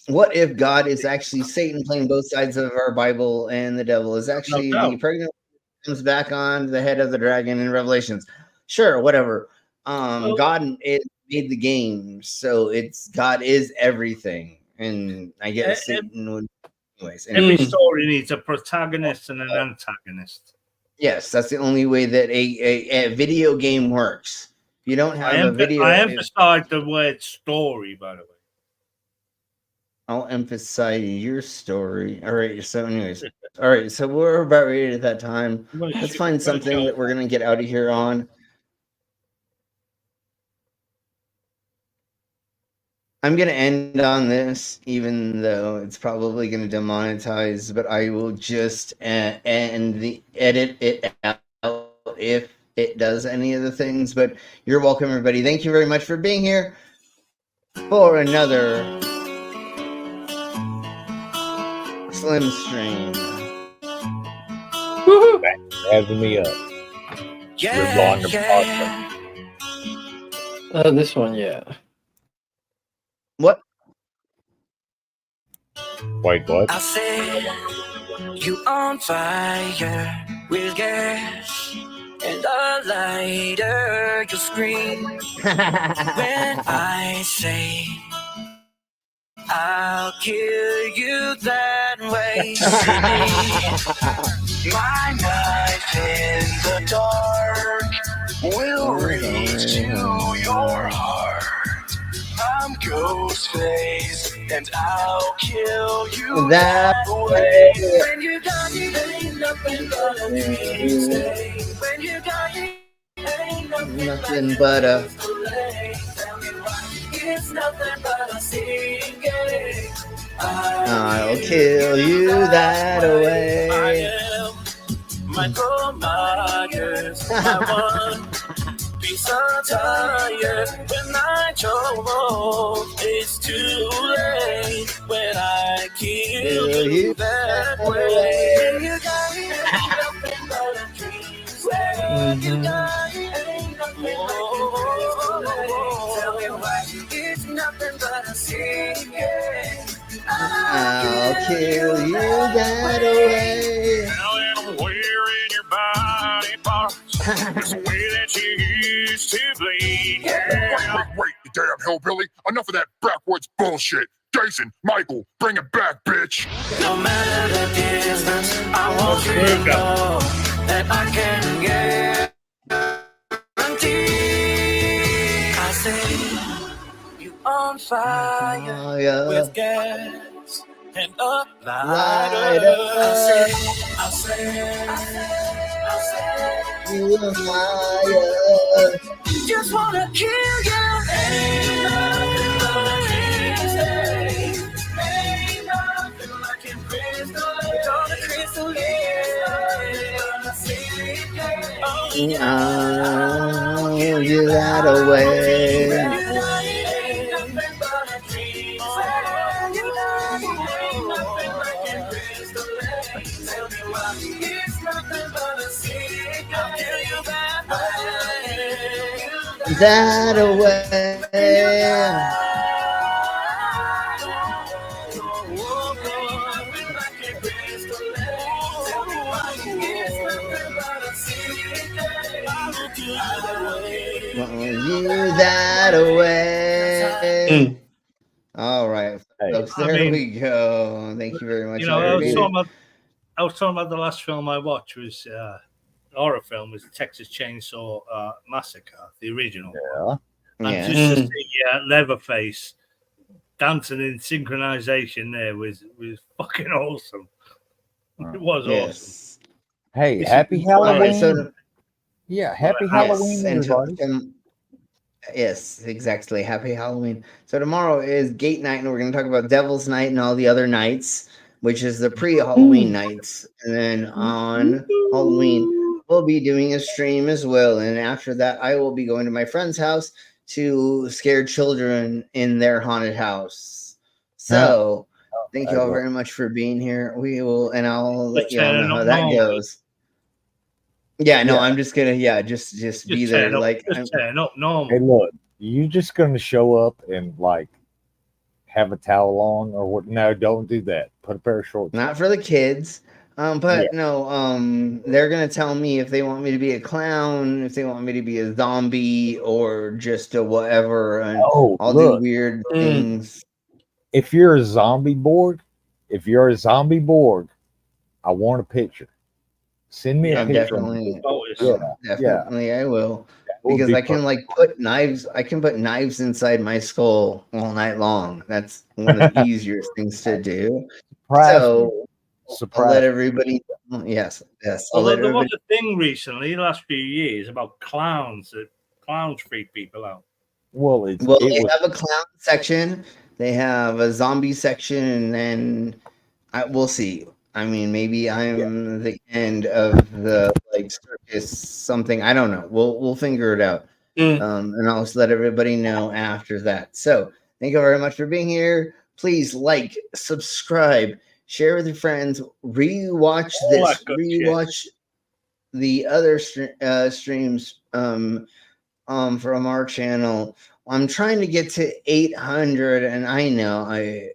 What if God is actually Satan playing both sides of our Bible, and the devil is actually the pregnant comes back on the head of the dragon in Revelations? Sure, whatever. God made the game, so God is everything, and I guess Satan would. Anyways, Every story needs a protagonist and an antagonist. Yes, that's the only way that a video game works. If you don't have a video, I emphasize the word story, by the way. I'll emphasize your story. All right. So, anyways, all right. So we're about ready at that time. Let's find something that we're gonna get out of here on. I'm going to end on this, even though it's probably going to demonetize, but I will just edit it out if it does any of the things. But you're welcome, everybody. Thank you very much for being here for another Slim Stream. Woohoo! Thanks for having me up. This one, yeah. What? Wait, what? I said you on fire with gas and a lighter. You scream when I say I'll kill you that way. My knife in the dark will reach to your heart. I'm Ghostface, and I'll kill you that way. When you got me, ain't nothing but a dream stay. When you got me, ain't nothing but a. It's nothing but a singing. I'll kill you that way. I am Michael Myers, my one piece of tire. When I trouble, it's too late. When I kill you that way. When you got me, ain't nothing but a dream. When you got me, ain't nothing but a dream. Tell me why it's nothing but a singing. I'll kill you that way. Wearing your body parts the way that you used to bleed. Yeah. Wait, you damn hillbilly. Enough of that backwoods bullshit. Jason, Michael, bring it back, bitch. No matter the distance, I want you to know that I can guarantee. I say you on fire with gas and a lighter. I say, you on fire. Just wanna kill you. Ain't nothing but a dream stay. Ain't nothing like a crystal lake. On a crystal lake. On a secret day. I'll kill you that way. Ain't nothing but a dream stay. Ain't nothing like a crystal lake. Tell me why it's nothing but a secret. I'll kill you that way. That away. You that away. All right, folks. There we go. Thank you very much. You know, I was talking about the last film I watched was horror film was Texas Chainsaw Massacre, the original. And just to see Leatherface dancing in synchronization there was fucking awesome. It was awesome. Hey, happy Halloween! Happy Halloween, everybody. Yes, exactly. Happy Halloween. So tomorrow is Gate Night, and we're going to talk about Devil's Night and all the other nights. which is the pre-Halloween nights, and then on Halloween we'll be doing a stream as well. And after that, I will be going to my friend's house to scare children in their haunted house. So thank you all very much for being here. We will, and I'll let y'all know how that goes. Yeah, no, I'm just gonna, just be there. Like, turn up normal. Hey, look, you just gonna show up and like have a towel on or what? No, don't do that. Put a pair of shorts. Not for the kids. But no, they're gonna tell me if they want me to be a clown, if they want me to be a zombie, or just a whatever, and I'll do weird things. If you're a zombie Borg, I want a picture. Send me a picture. Definitely, I will. Because I can like put knives. I can put knives inside my skull all night long. That's one of the easiest things to do. So I'll let everybody. Yes. Although there was a thing recently, the last few years, about clowns. That clowns freak people out. Well, They have a clown section. They have a zombie section, and then we'll see. I mean, maybe I'm the end of the like circus something. I don't know. We'll figure it out. And I'll just let everybody know after that. So thank you very much for being here. Please like, subscribe, share with your friends, rewatch the other streams from our channel. I'm trying to get to 800, and I know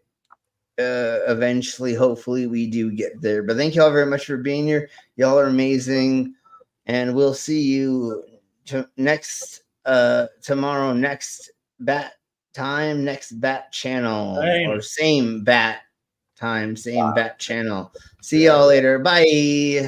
eventually, hopefully, we do get there. But thank you all very much for being here. Y'all are amazing, and we'll see you tomorrow, next bat time, next bat channel, or same bat time, same bat channel. See y'all later. Bye.